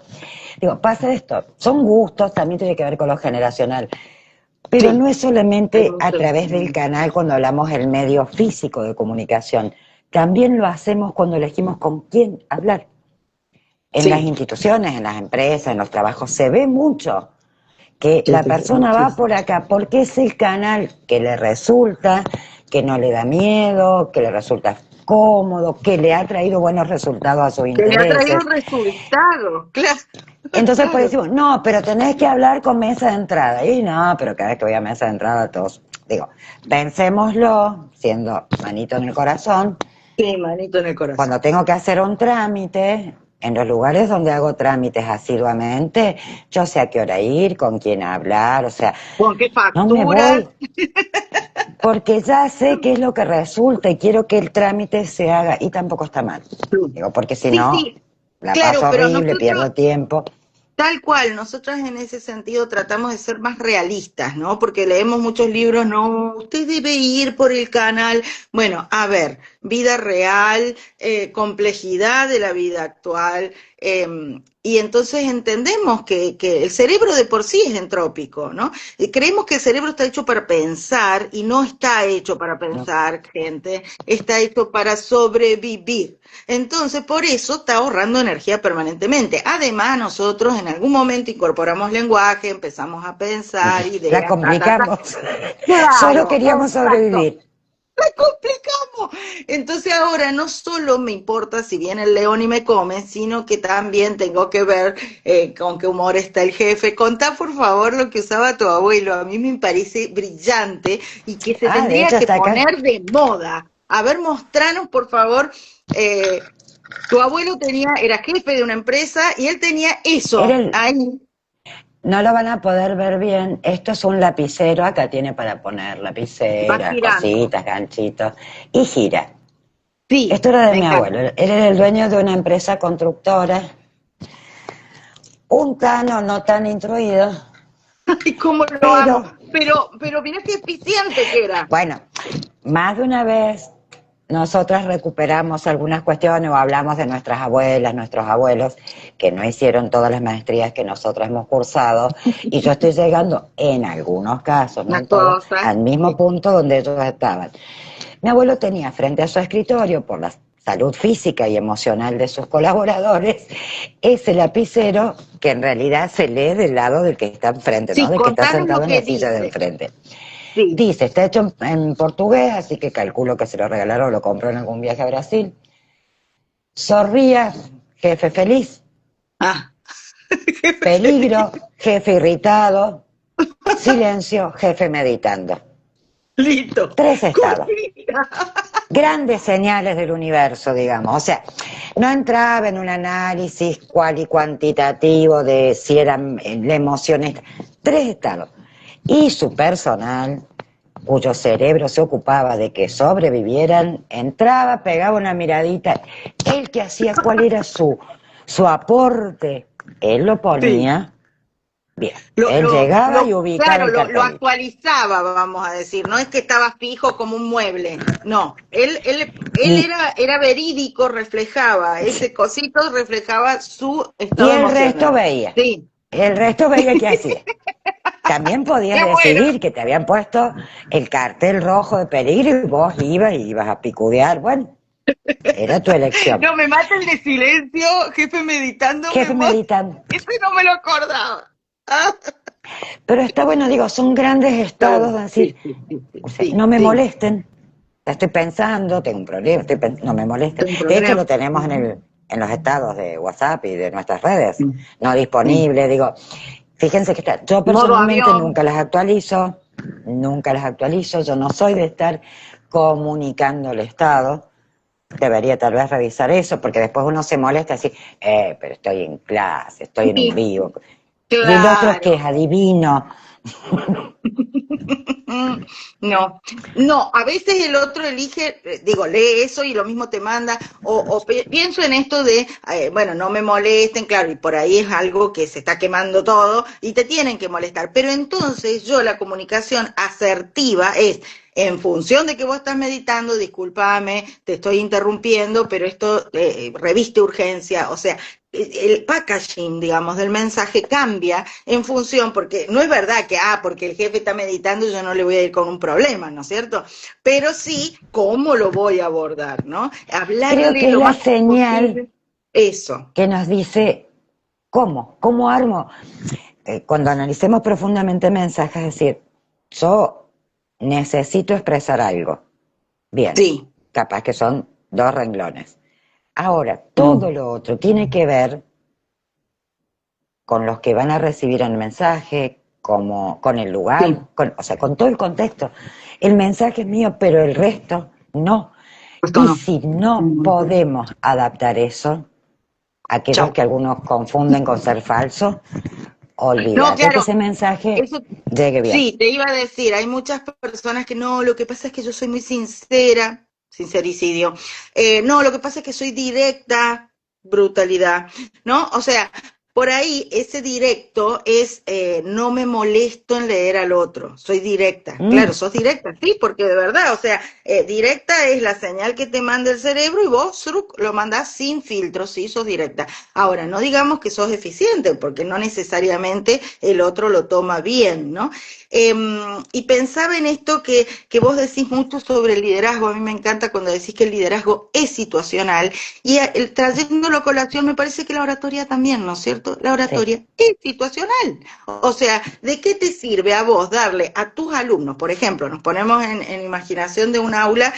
Digo, pasa esto, son gustos, también tiene que ver con lo generacional, pero no Sí, es hay solamente a muchos. través del canal cuando hablamos del medio físico de comunicación, también lo hacemos cuando elegimos con quién hablar. En las Sí, instituciones, en las empresas, en los trabajos, se ve mucho que yo la te digo persona va por muchísimo. acá porque es el canal que le resulta, que no le da miedo, que le resulta cómodo, que le ha traído buenos resultados a sus Que le ha traído intereses. resultados, claro, Entonces pues claro. decimos, no, pero tenés que hablar con mesa de entrada. Y no, pero cada vez que voy a mesa de entrada todos, digo, pensémoslo, siendo manito en el corazón, Sí, manito en el cuando corazón. tengo que hacer un trámite, en los lugares donde hago trámites asiduamente, yo sé a qué hora ir, con quién hablar, o sea, ¿Con qué no me facturas? voy porque ya sé qué es lo que resulta y quiero que el trámite se haga y tampoco está mal. Digo, porque si Sí, no, sí, la claro, paso pero horrible, nosotros, pierdo tiempo. Tal cual, nosotras en ese sentido tratamos de ser más realistas, ¿no? Porque leemos muchos libros, no, usted debe ir por el canal. Bueno, a ver, vida real, complejidad de la vida actual, y entonces entendemos que el cerebro de por sí es entrópico, ¿no? Y creemos que el cerebro está hecho para pensar y no está hecho para ¿no? pensar, gente, está hecho para sobrevivir. Entonces, por eso está ahorrando energía permanentemente. Además, nosotros en algún momento incorporamos lenguaje, empezamos a pensar La ideas, ta, ta, ta. complicamos. Solo Claro, queríamos exacto. sobrevivir. ¡La complicamos! Entonces ahora no solo me importa si viene el león y me come, sino que también tengo que ver con qué humor está el jefe. Contá, por favor, lo que usaba tu abuelo. A mí me parece brillante y que se Ah, de tendría hecho que está acá. poner de moda. A ver, mostranos, por favor. eh, Tu abuelo era jefe de una empresa y él tenía Era eso el, ahí. no lo van a poder ver bien. Esto es un lapicero. Acá tiene para poner Va lapiceras, girando. cositas, ganchitos. Y gira. Sí, Esto era de me mi encanta. abuelo. Él era el dueño de una empresa constructora. Un tano no tan instruido, Ay, cómo lo pero amo. Pero mirá qué eficiente que era. bueno, más de una vez nosotras recuperamos algunas cuestiones o hablamos de nuestras abuelas, nuestros abuelos, que no hicieron todas las maestrías que nosotros hemos cursado, y yo estoy llegando en algunos casos, no Una en todos, cosa. al mismo Sí. punto donde ellos estaban. Mi abuelo tenía frente a su escritorio, por la salud física y emocional de sus colaboradores, ese lapicero que en realidad se lee del lado del que está enfrente, ¿no? Sí, Del que está contanos lo sentado en que la silla de dice. enfrente. Sí. Dice, está hecho en portugués, así que calculo que se lo regalaron o lo compró en algún viaje a Brasil. Sorría, jefe feliz. Ah, jefe Peligro, feliz. jefe irritado. Silencio, jefe meditando. Listo. Tres estados. Cortina. Grandes señales del universo, digamos. O sea, no entraba en un análisis cual y cuantitativo de si eran la emoción. Tres estados. Y su personal, cuyo cerebro se ocupaba de que sobrevivieran, entraba, pegaba una miradita. Él que hacía, cuál era su aporte, él lo Sí. ponía bien. Él llegaba y ubicaba Claro, el lo cartelito. actualizaba, vamos a decir. No es que estaba fijo como un mueble. No, él Y, era verídico, reflejaba, ese cosito reflejaba su y estado el resto emocional. veía. Sí. El resto veía qué hacía. También podías Qué bueno. decidir que te habían puesto el cartel rojo de peligro y vos ibas y ibas a picudear. Bueno, era tu elección. No, me mata el de silencio, jefe meditando, me Jefe emocionó. meditando. Ese no me lo acordaba. Ah, Pero está bueno, digo, son grandes está estados bueno. de decir, Sí, sí, sí, sí, o sea, sí, no me sí. molesten, estoy pensando, tengo un problema, no me molesten. Tengo un De hecho, lo problema. tenemos en los estados de WhatsApp y de nuestras redes, Mm, no mm. disponible, digo, fíjense que está, yo Modo personalmente avión. nunca las actualizo, yo no soy de estar comunicando el estado, debería tal vez revisar eso, porque después uno se molesta así, pero estoy en clase, estoy en un Sí, vivo. Y el otro que es claro. adivino. No, no, a veces el otro elige, digo, lee eso y lo mismo te manda, pienso en esto de, bueno, no me molesten, claro, y por ahí es algo que se está quemando todo y te tienen que molestar, pero entonces yo la comunicación asertiva es, en función de que vos estás meditando, discúlpame, te estoy interrumpiendo, pero esto reviste urgencia, o sea, el packaging, digamos, del mensaje cambia en función, porque no es verdad que, porque el jefe está meditando, yo no le voy a ir con un problema, ¿no es cierto? Pero sí, ¿cómo lo voy a abordar, no? Creo Hablarle que es lo la más señal posible. Eso. que nos dice cómo armo. Cuando analicemos profundamente mensajes, es decir, yo necesito expresar algo. Bien, Sí. capaz que son dos renglones. Ahora, todo Mm. lo otro tiene que ver con los que van a recibir el mensaje, como con el Sí. lugar, o sea, con todo el contexto. El mensaje es mío, pero el resto no. Esto Y no. si no podemos adaptar eso, aquellos Chau. que algunos confunden con ser falso, No, olvídate que claro, ese mensaje eso llegue bien. sí, te iba a decir, hay muchas personas que no, lo que pasa es que yo soy muy sincera, sincericidio. No, lo que pasa es que soy directa, brutalidad, ¿no? O sea, por ahí ese directo es no me molesto en leer al otro, soy directa. Claro, sos directa, sí, porque de verdad, o sea, directa es la señal que te manda el cerebro y vos lo mandás sin filtro, sí, sos directa. Ahora, no digamos que sos eficiente, porque no necesariamente el otro lo toma bien, ¿no? Eh, y pensaba en esto que vos decís mucho sobre el liderazgo, a mí me encanta cuando decís que el liderazgo es situacional, y trayéndolo a colación, me parece que la oratoria también, ¿no es cierto? La Sí. oratoria es situacional. O sea, ¿de qué te sirve a vos darle a tus alumnos, por ejemplo, nos ponemos en imaginación de un aula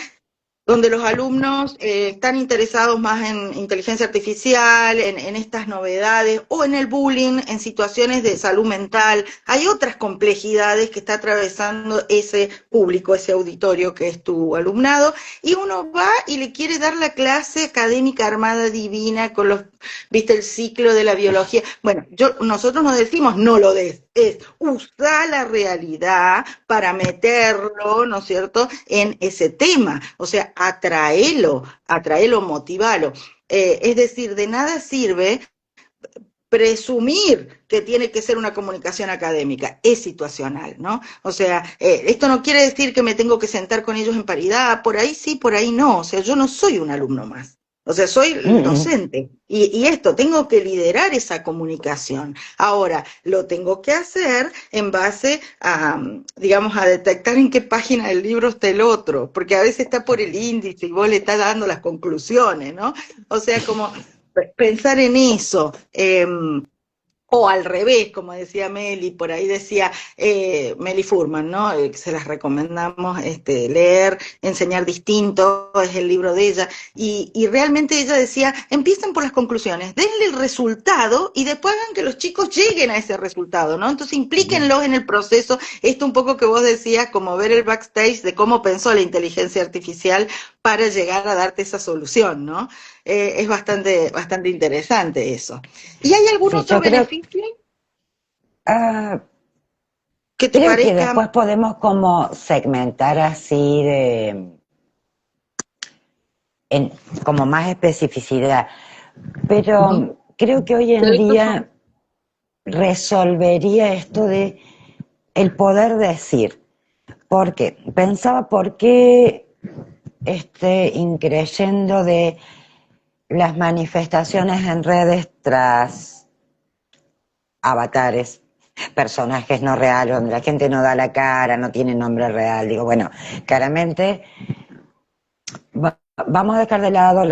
donde los alumnos están interesados más en inteligencia artificial, en estas novedades, o en el bullying, en situaciones de salud mental? Hay otras complejidades que está atravesando ese público, ese auditorio que es tu alumnado, y uno va y le quiere dar la clase académica armada divina con los, viste, el ciclo de la biología. Bueno, nosotros nos decimos no lo des, es usar la realidad para meterlo, ¿no es cierto?, en ese tema. O sea, atraelo, motivalo. Es decir, de nada sirve presumir que tiene que ser una comunicación académica, es situacional, ¿no? O sea, esto no quiere decir que me tengo que sentar con ellos en paridad, por ahí sí, por ahí no, o sea, yo no soy un alumno más. O sea, soy el Mm, docente y esto, tengo que liderar esa comunicación. Ahora, lo tengo que hacer en base a, digamos, a detectar en qué página del libro está el otro, porque a veces está por el índice y vos le estás dando las conclusiones, ¿no? O sea, como pensar en eso. O al revés, como decía Meli, por ahí decía Meli Furman, ¿no? Se las recomendamos leer, Enseñar Distinto, es el libro de ella, y realmente ella decía, empiecen por las conclusiones, denle el resultado y después hagan que los chicos lleguen a ese resultado, ¿no? Entonces implíquenlos en el proceso, esto un poco que vos decías, como ver el backstage de cómo pensó la inteligencia artificial para llegar a darte esa solución, ¿no? Es bastante interesante eso. ¿Y hay algún sí, otro yo creo, beneficio ah, que te creo que parezca? después podemos como segmentar así en, como más especificidad, Ujú. pero creo que hoy en día resolvería esto de el poder decir, porque pensaba por qué increyendo de las manifestaciones en redes tras avatares, personajes no reales, donde la gente no da la cara, no tiene nombre real. Digo, bueno, claramente vamos a dejar de lado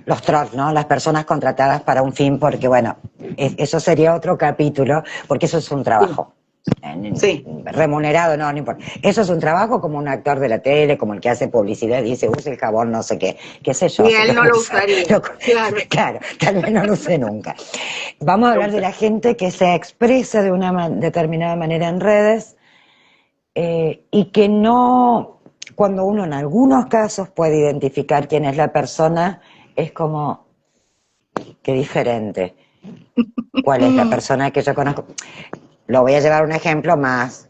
los trolls, ¿no? Las personas contratadas para un fin, porque bueno, eso sería otro capítulo, porque eso es un Sí, trabajo. sí. Remunerado, no, no importa. Eso es un trabajo como un actor de la tele, como el que hace publicidad, dice, use el jabón, no sé qué sé yo, Y si él lo no lo usa. usaría. Claro, Claro, tal vez no lo use nunca. Vamos a hablar de nunca. la gente que se expresa de una determinada manera en redes y que no, cuando uno en algunos casos puede identificar quién es la persona, es como, qué diferente. ¿Cuál es la persona que yo conozco? Lo voy a llevar a un ejemplo más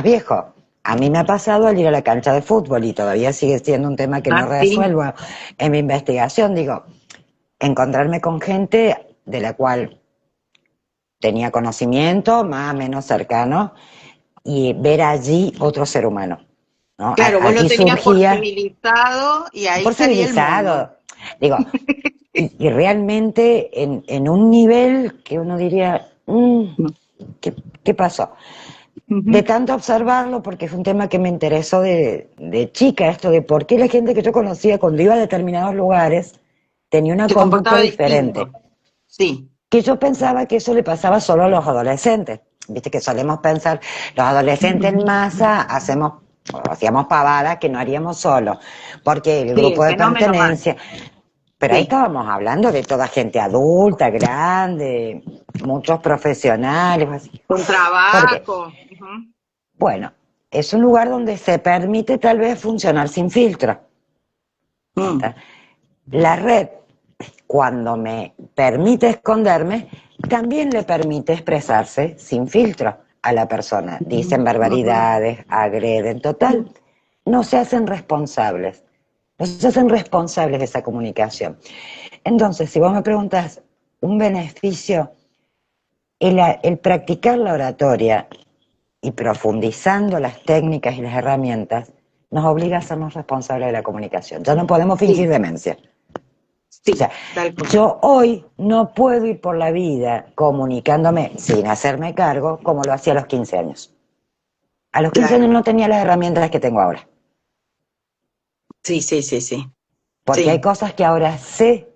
viejo. A mí me ha pasado al ir a la cancha de fútbol y todavía sigue siendo un tema que no Ah, sí. resuelvo en mi investigación. Digo, encontrarme con gente de la cual tenía conocimiento, más o menos cercano, y ver allí otro ser humano, ¿no? Claro, vos lo Allí tenías por surgía, civilizado y ahí por salía el mono. civilizado, digo, y realmente en un nivel que uno diría, ¿qué pasó? De Ujú. tanto observarlo, porque es un tema que me interesó de chica, esto de por qué la gente que yo conocía cuando iba a determinados lugares tenía una Se conducta comportaba diferente, distinto. Sí. que yo pensaba que eso le pasaba solo a los adolescentes. Viste que solemos pensar, los adolescentes en masa hacíamos pavadas que no haríamos solos, porque el Sí, el grupo de fenómeno más. pertenencia, pero ahí Sí. estábamos hablando de toda gente adulta, grande, muchos profesionales, así. Con Porque trabajo. Ujú. bueno, es un lugar donde se permite tal vez funcionar sin filtro. Mm. ¿Está? La red, cuando me permite esconderme, también le permite expresarse sin filtro a la persona. Dicen Ujú. barbaridades, agreden, total. No se hacen responsables. No se hacen responsables de esa comunicación. Entonces, si vos me preguntas un beneficio, el practicar la oratoria y profundizando las técnicas y las herramientas nos obliga a hacernos responsables de la comunicación. Ya no podemos fingir Sí, demencia. O sí, sea, tal cual. yo hoy no puedo ir por la vida comunicándome sin hacerme cargo como lo hacía a los 15 años. A los 15 años Claro. no tenía las herramientas que tengo ahora, Sí, sí, sí, sí. porque hay Sí. cosas que ahora sé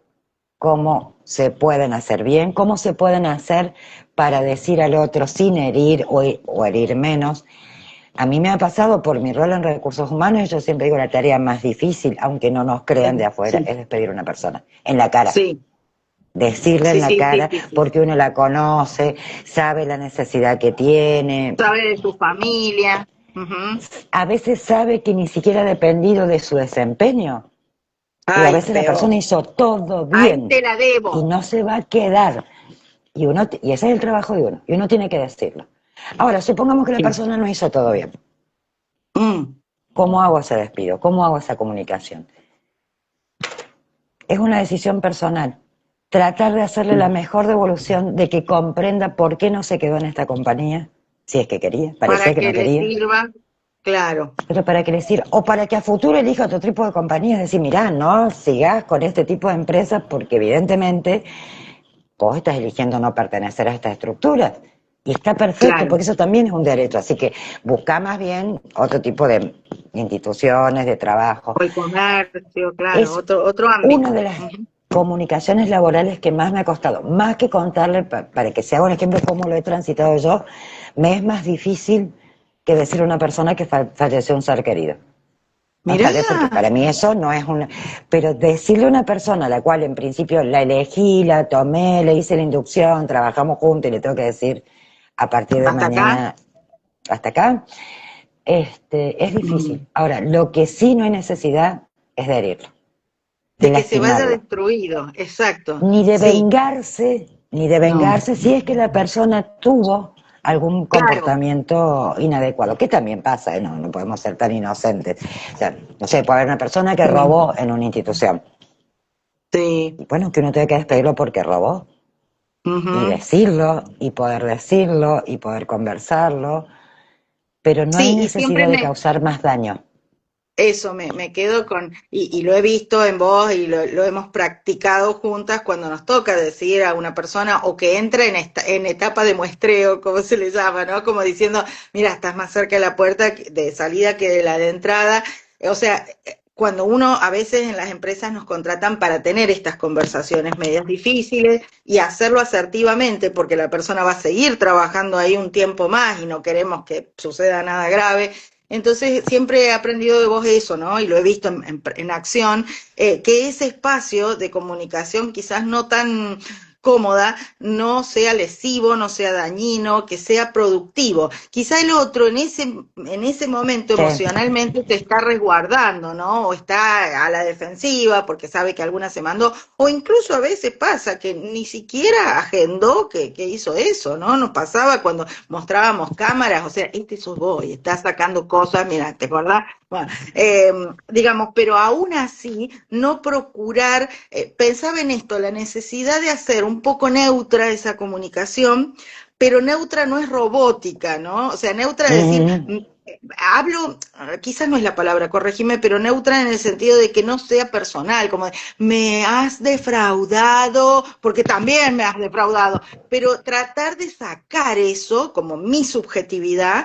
cómo se pueden hacer bien, cómo se pueden hacer para decir al otro sin herir o herir menos. A mí me ha pasado por mi rol en recursos humanos, y yo siempre digo la tarea más difícil, aunque no nos crean de afuera, Sí, es despedir a una persona, en la cara. sí, Decirle en sí, la sí, sí, cara, sí, sí. porque uno la conoce, sabe la necesidad que tiene, Sabe de su familia. Ujú. a veces sabe que ni siquiera ha dependido de su desempeño. Digo, a Ay, veces la peor. persona hizo todo Ahí bien te la y debo. no se va a quedar. Y ese es el trabajo de uno, y uno tiene que decirlo. Ahora, supongamos que la Sí. persona no hizo todo bien. Mm. ¿Cómo hago ese despido? ¿Cómo hago esa comunicación? Es una decisión personal. Tratar de hacerle la mejor devolución, de que comprenda por qué no se quedó en esta compañía, si es que quería, parecía Para que no que le quería, sirva, claro. pero para que le sirva, o para que a futuro elija otro tipo de compañía, es decir, mirá, no sigas con este tipo de empresas porque evidentemente vos estás eligiendo no pertenecer a esta estructura. Y está perfecto, Claro. porque eso también es un derecho. Así que busca más bien otro tipo de instituciones, de trabajo. O el comercio, claro, Es otro una ámbito. de las Ujú. comunicaciones laborales que más me ha costado. Más que contarle, para que se haga un ejemplo cómo lo he transitado yo, me es más difícil que decirle a una persona que falleció un ser querido. Mirá, ¿Vale? Porque para mí eso no es una... Pero decirle a una persona a la cual en principio la elegí, la tomé, le hice la inducción, trabajamos juntos y le tengo que decir a partir de hasta acá, mañana hasta acá, es difícil. mm, Ahora, lo que sí no hay necesidad es de herirlo, de de que se vaya lastimarlo, destruido, exacto. ni de Sí, vengarse, ni de no, vengarse si es que la persona tuvo algún claro, comportamiento inadecuado, que también pasa, ¿eh? No, no podemos ser tan inocentes. O sea, no sé, puede haber una persona que sí, robó en una institución, sí, y bueno, que uno tiene que despedirlo porque robó, y ujú. decirlo, y poder conversarlo, pero no hay Sí, y siempre necesidad de causar más daño. eso me quedo con, y lo he visto en vos y lo hemos practicado juntas cuando nos toca decir a una persona o que entra en etapa de muestreo, como se le llama, ¿no? Como diciendo, mira, estás más cerca de la puerta de salida que de la de entrada. O sea, cuando uno a veces en las empresas nos contratan para tener estas conversaciones medias difíciles y hacerlo asertivamente, porque la persona va a seguir trabajando ahí un tiempo más y no queremos que suceda nada grave. Entonces siempre he aprendido de vos eso, ¿no? Y lo he visto en acción, que ese espacio de comunicación quizás no tan cómoda no sea lesivo, no sea dañino, que sea productivo. Quizá el otro en ese momento Sí, emocionalmente te está resguardando, ¿no? O está a la defensiva porque sabe que alguna se mandó, o incluso a veces pasa que ni siquiera agendó que hizo eso, ¿no? Nos pasaba cuando mostrábamos cámaras, o sea, este sos vos y estás sacando cosas, mira, ¿te acordás? Bueno, digamos, pero aún así no procurar, pensaba en esto, la necesidad de hacer un poco neutra esa comunicación, pero neutra no es robótica, ¿no? O sea, neutra es decir, mm, hablo, quizás no es la palabra, corregime, pero neutra en el sentido de que no sea personal, como de, me has defraudado, porque también me has defraudado, pero tratar de sacar eso como mi subjetividad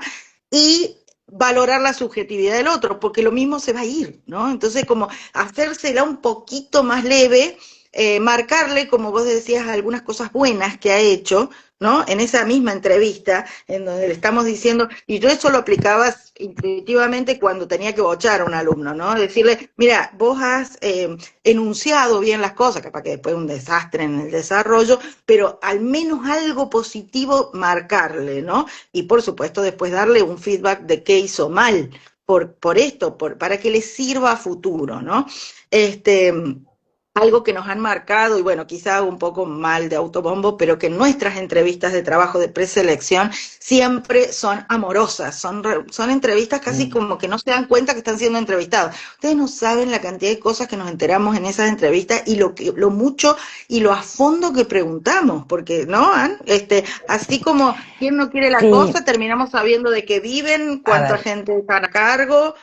y valorar la subjetividad del otro, porque lo mismo se va a ir, ¿no? Entonces, como hacérsela un poquito más leve, marcarle, como vos decías, algunas cosas buenas que ha hecho, ¿no? En esa misma entrevista, en donde le estamos diciendo, y yo eso lo aplicaba intuitivamente cuando tenía que bochar a un alumno, ¿no? Decirle, mira, vos has enunciado bien las cosas, capaz que después un desastre en el desarrollo, pero al menos algo positivo marcarle, ¿no? Y por supuesto después darle un feedback de qué hizo mal por esto, para que le sirva a futuro, ¿no? Este, algo que nos han marcado, y bueno, quizá un poco mal de autobombo, pero que nuestras entrevistas de trabajo de preselección siempre son amorosas, son entrevistas casi Mm. como que no se dan cuenta que están siendo entrevistados. Ustedes no saben la cantidad de cosas que nos enteramos en esas entrevistas y lo mucho y lo a fondo que preguntamos, porque, ¿no? ¿Han? Así como quien no quiere la Sí, cosa, terminamos sabiendo de qué viven, a cuánta ver, gente están a cargo.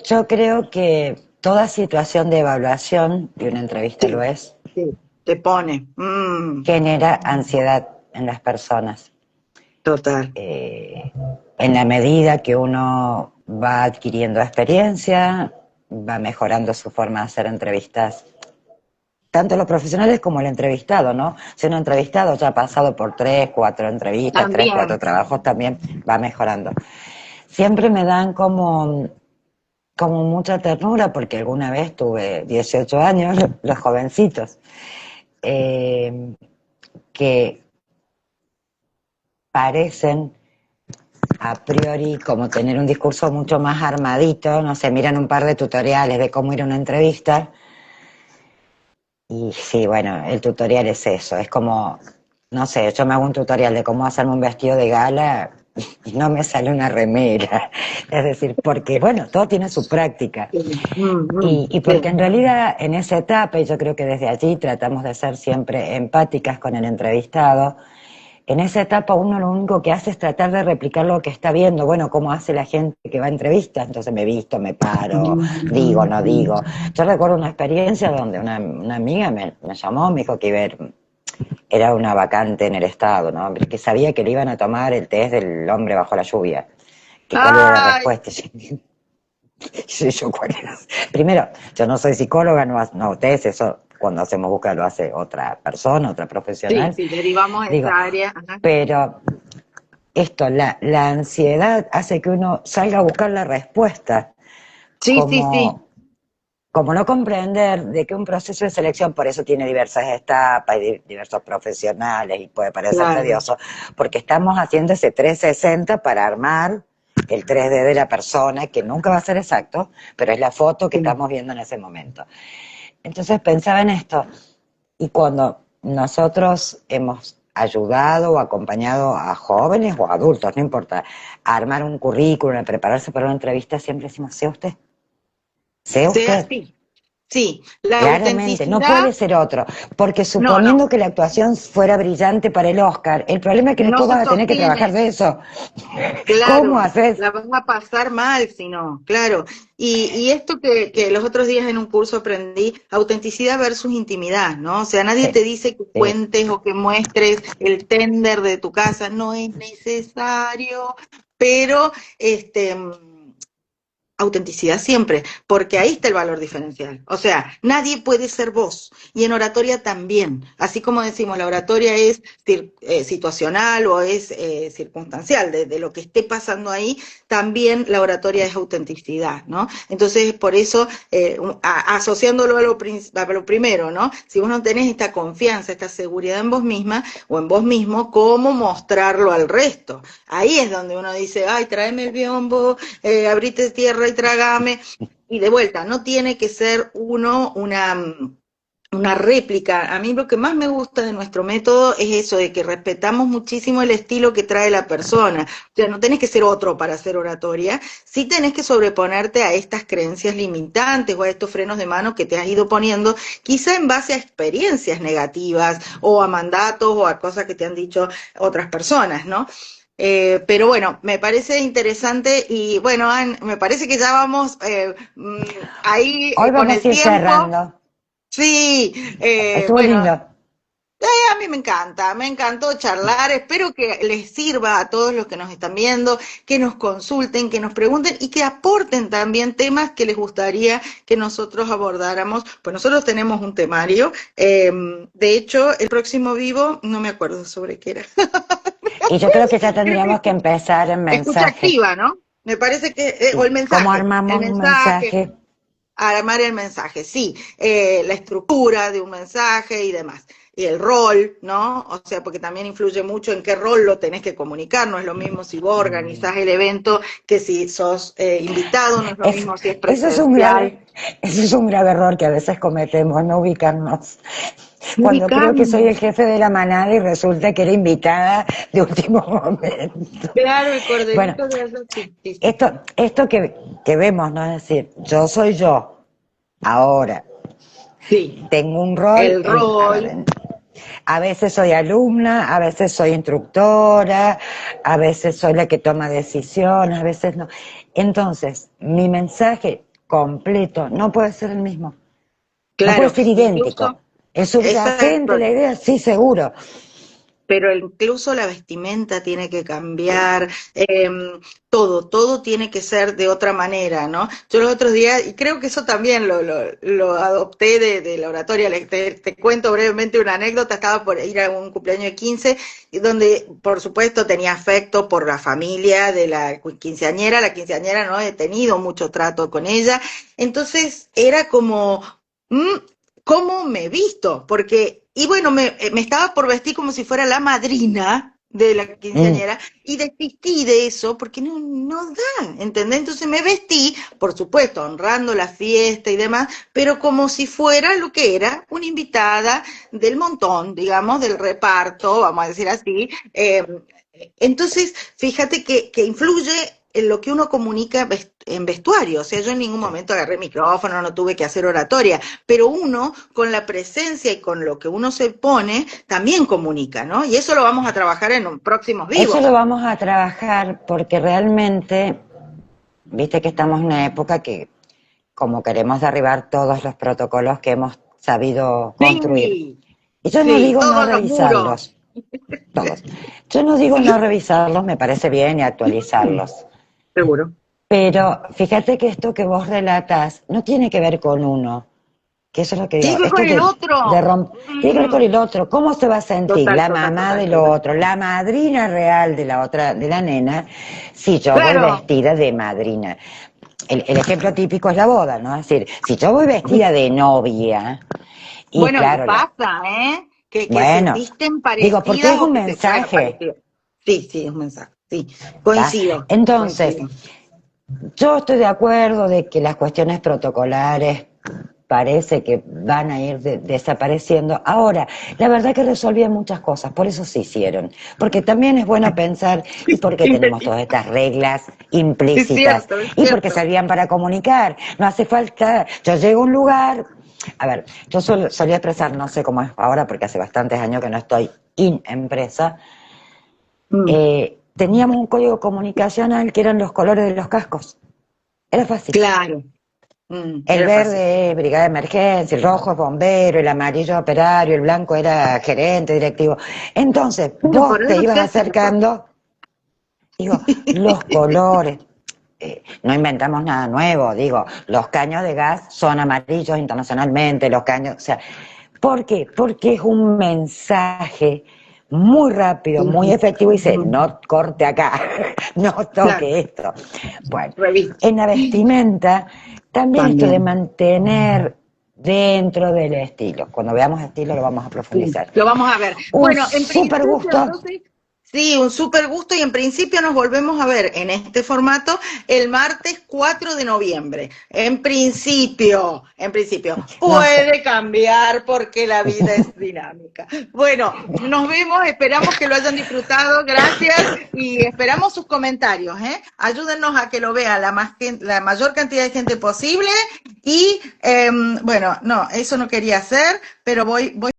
yo creo que toda situación de evaluación, y una entrevista lo Sí, es, sí, te pone. Mm, genera ansiedad en las personas. total. Eh, en la medida que uno va adquiriendo experiencia, va mejorando su forma de hacer entrevistas, tanto los profesionales como el entrevistado, ¿no? Si un entrevistado ya ha pasado por 3, 4 entrevistas, 3, 4 También. trabajos, también va mejorando. Siempre me dan como mucha ternura, porque alguna vez tuve 18 años, los jovencitos, eh, que parecen a priori como tener un discurso mucho más armadito, no sé, miran un par de tutoriales de cómo ir a una entrevista y sí, bueno, el tutorial es eso, es como, no sé, yo me hago un tutorial de cómo hacerme un vestido de gala y no me sale una remera, es decir, porque bueno, todo tiene su práctica Sí, y porque sí, en realidad en esa etapa, y yo creo que desde allí tratamos de ser siempre empáticas con el entrevistado. En esa etapa uno lo único que hace es tratar de replicar lo que está viendo, bueno, cómo hace la gente que va a entrevistas, entonces me visto, me paro, digo, no digo. Yo recuerdo una experiencia donde una amiga me llamó, me dijo que era una vacante en el Estado, ¿no? Que sabía que le iban a tomar el test del hombre bajo la lluvia, que cuál era la Ay, respuesta. Sí, yo cuál era. Primero, yo no soy psicóloga, no, test, eso cuando hacemos búsqueda lo hace otra persona, otra sí, profesional. sí, derivamos Digo, esa área. Ajá. pero esto, la ansiedad hace que uno salga a buscar la respuesta, Sí, sí, sí, como, como no comprender de que un proceso de selección, por eso tiene diversas etapas y diversos profesionales y puede parecer claro. tedioso, porque estamos haciendo ese 360 para armar el 3D de la persona, que nunca va a ser exacto, pero es la foto que Sí. estamos viendo en ese momento. Entonces pensaba en esto, y cuando nosotros hemos ayudado o acompañado a jóvenes o adultos, no importa, a armar un currículum, a prepararse para una entrevista, siempre decimos, sea Sea, usted, sí, sí, la claramente, no autenticidad, puede ser otro, porque no, no, suponiendo que la actuación fuera brillante para el Oscar, el problema es que no después se vas a tener que trabajar sostiene. de eso. ¿Cómo Claro, haces? la vas a pasar mal si no, claro. Y esto que los otros días en un curso aprendí, autenticidad versus intimidad, ¿no? O sea, nadie Sí, te dice que sí. cuentes o que muestres el tender de tu casa, no es necesario, pero autenticidad siempre, porque ahí está el valor diferencial. O sea, nadie puede ser vos. Y en oratoria también. Así como decimos, la oratoria es situacional o es circunstancial, de lo que esté pasando ahí, también la oratoria es autenticidad, ¿no? Entonces, por eso, asociándolo a lo primero, ¿no? Si vos no tenés esta confianza, esta seguridad en vos misma o en vos mismo, ¿cómo mostrarlo al resto? Ahí es donde uno dice, ay, tráeme el biombo, abrite tierra y trágame. Y de vuelta, no tiene que ser uno una réplica. A mí lo que más me gusta de nuestro método es eso, de que respetamos muchísimo el estilo que trae la persona. O sea, no tenés que ser otro para hacer oratoria, sí tenés que sobreponerte a estas creencias limitantes o a estos frenos de mano que te has ido poniendo, quizá en base a experiencias negativas o a mandatos o a cosas que te han dicho otras personas, ¿no? Pero bueno, me parece interesante y bueno, Ann, me parece que ya vamos ahí Hoy con vamos el a ir tiempo. cerrando. Sí, Estuvo bueno, lindo. a mí me encanta, me encantó charlar, espero que les sirva a todos los que nos están viendo, que nos consulten, que nos pregunten y que aporten también temas que les gustaría que nosotros abordáramos. Pues nosotros tenemos un temario, de hecho, el próximo vivo, no me acuerdo sobre qué era. Y yo creo que ya Creo que tendríamos que empezar en escucha mensaje. activa, ¿no? Me parece que, o Sí. ¿Cómo el armamos un mensaje, mensaje? armar el mensaje, sí, la estructura de un mensaje y demás. Y el rol, ¿no? O sea, porque también influye mucho en qué rol lo tenés que comunicar. No es lo mismo si vos organizás el evento que si sos invitado, no es lo Es, mismo si es eso es presencial. eso es un grave error que a veces cometemos, no ubicarnos. Cuando creo que soy el Ubicarnos. jefe de la manada y resulta que era invitada de último momento. Claro, el Bueno, corderito de eso, sí, sí, sí. esto que vemos, ¿no? Es decir, yo soy yo, ahora, Sí, tengo un rol, el rol. a veces soy alumna, a veces soy instructora, a veces soy la que toma decisiones, a veces no. Entonces, mi mensaje completo no puede ser el mismo, no puede Claro, ser idéntico. incluso, ¿Es subyacente exacto, la idea? Sí, seguro. pero incluso la vestimenta tiene que cambiar, todo tiene que ser de otra manera, ¿no? Yo los otros días, y creo que eso también lo adopté de la oratoria, te cuento brevemente una anécdota, estaba por ir a un cumpleaños de 15, y donde por supuesto tenía afecto por la familia de la quinceañera no he tenido mucho trato con ella, entonces era como, mm, cómo me he visto, porque, y bueno, me estaba por vestir como si fuera la madrina de la Mm. quinceañera y desistí de eso porque no da, ¿entendés? Entonces me vestí, por supuesto, honrando la fiesta y demás, pero como si fuera lo que era una invitada del montón, digamos, del reparto, vamos a decir así. Entonces, fíjate que influye en lo que uno comunica en vestuario, o sea, yo en ningún Sí. momento agarré micrófono, no tuve que hacer oratoria, pero uno con la presencia y con lo que uno se pone también comunica, ¿no? Y eso lo vamos a trabajar en un próximos Eso lo vivos. vamos a trabajar porque realmente, viste que estamos en una época que como queremos derribar todos los protocolos que hemos sabido construir. Sí, Y yo no sí, digo no todos los muros, revisarlos, todos. Yo no digo no revisarlos, me parece bien y actualizarlos. seguro. Pero fíjate que esto que vos relatas no tiene que ver con uno, que eso es lo que digo. Tiene que ver Esto con es el otro. tiene que ver con Mm, el otro. ¿Cómo se va a sentir total, la total, mamá total, del total. otro, la madrina real de la otra, de la nena, si yo voy Claro. vestida de madrina? El ejemplo típico es la boda, ¿no? Es decir, si yo voy vestida de novia, y Bueno, y claro, pasa, ¿eh? Que se bueno, visten digo, porque es parecidas o un que se, bueno, mensaje, parecidas. Sí, sí, es un mensaje, sí. ¿tá? Coincido, Entonces, coincido. yo estoy de acuerdo de que las cuestiones protocolares parece que van a ir desapareciendo. Ahora, la verdad que resolvían muchas cosas, por eso se hicieron. Porque también es bueno pensar, ¿y por qué tenemos todas estas reglas Es implícitas? cierto, es Y porque cierto. servían para comunicar. No hace falta, yo llego a un lugar, a ver, yo solía expresar, no sé cómo es ahora, porque hace bastantes años que no estoy in empresa, Mm, teníamos un código comunicacional que eran los colores de los cascos. Era fácil. claro, El era fácil. verde es brigada de emergencia, el rojo es bombero, el amarillo operario, el blanco era gerente, directivo. Entonces, Bueno, vos por te algo ibas se hace mejor. acercando, digo, los colores, no inventamos nada nuevo, digo, los caños de gas son amarillos internacionalmente, los caños, o sea, ¿por qué? Porque es un mensaje muy rápido, muy Ujú, efectivo y dice, ujú, no corte acá, no claro, toque esto. Bueno, revista. en la vestimenta, también esto de También. mantener dentro del estilo. Cuando veamos estilo lo vamos a Sí, profundizar. lo vamos a ver. Un Bueno, en súper principio gusto. entonces, sí, un súper gusto y en principio nos volvemos a ver en este formato el martes 4 de noviembre. En principio, No sé. puede cambiar porque la vida es dinámica. Bueno, nos vemos, esperamos que lo hayan disfrutado, gracias y esperamos sus comentarios, ¿eh? Ayúdennos a que lo vea la mayor cantidad de gente posible y, bueno, no, eso no quería hacer, pero voy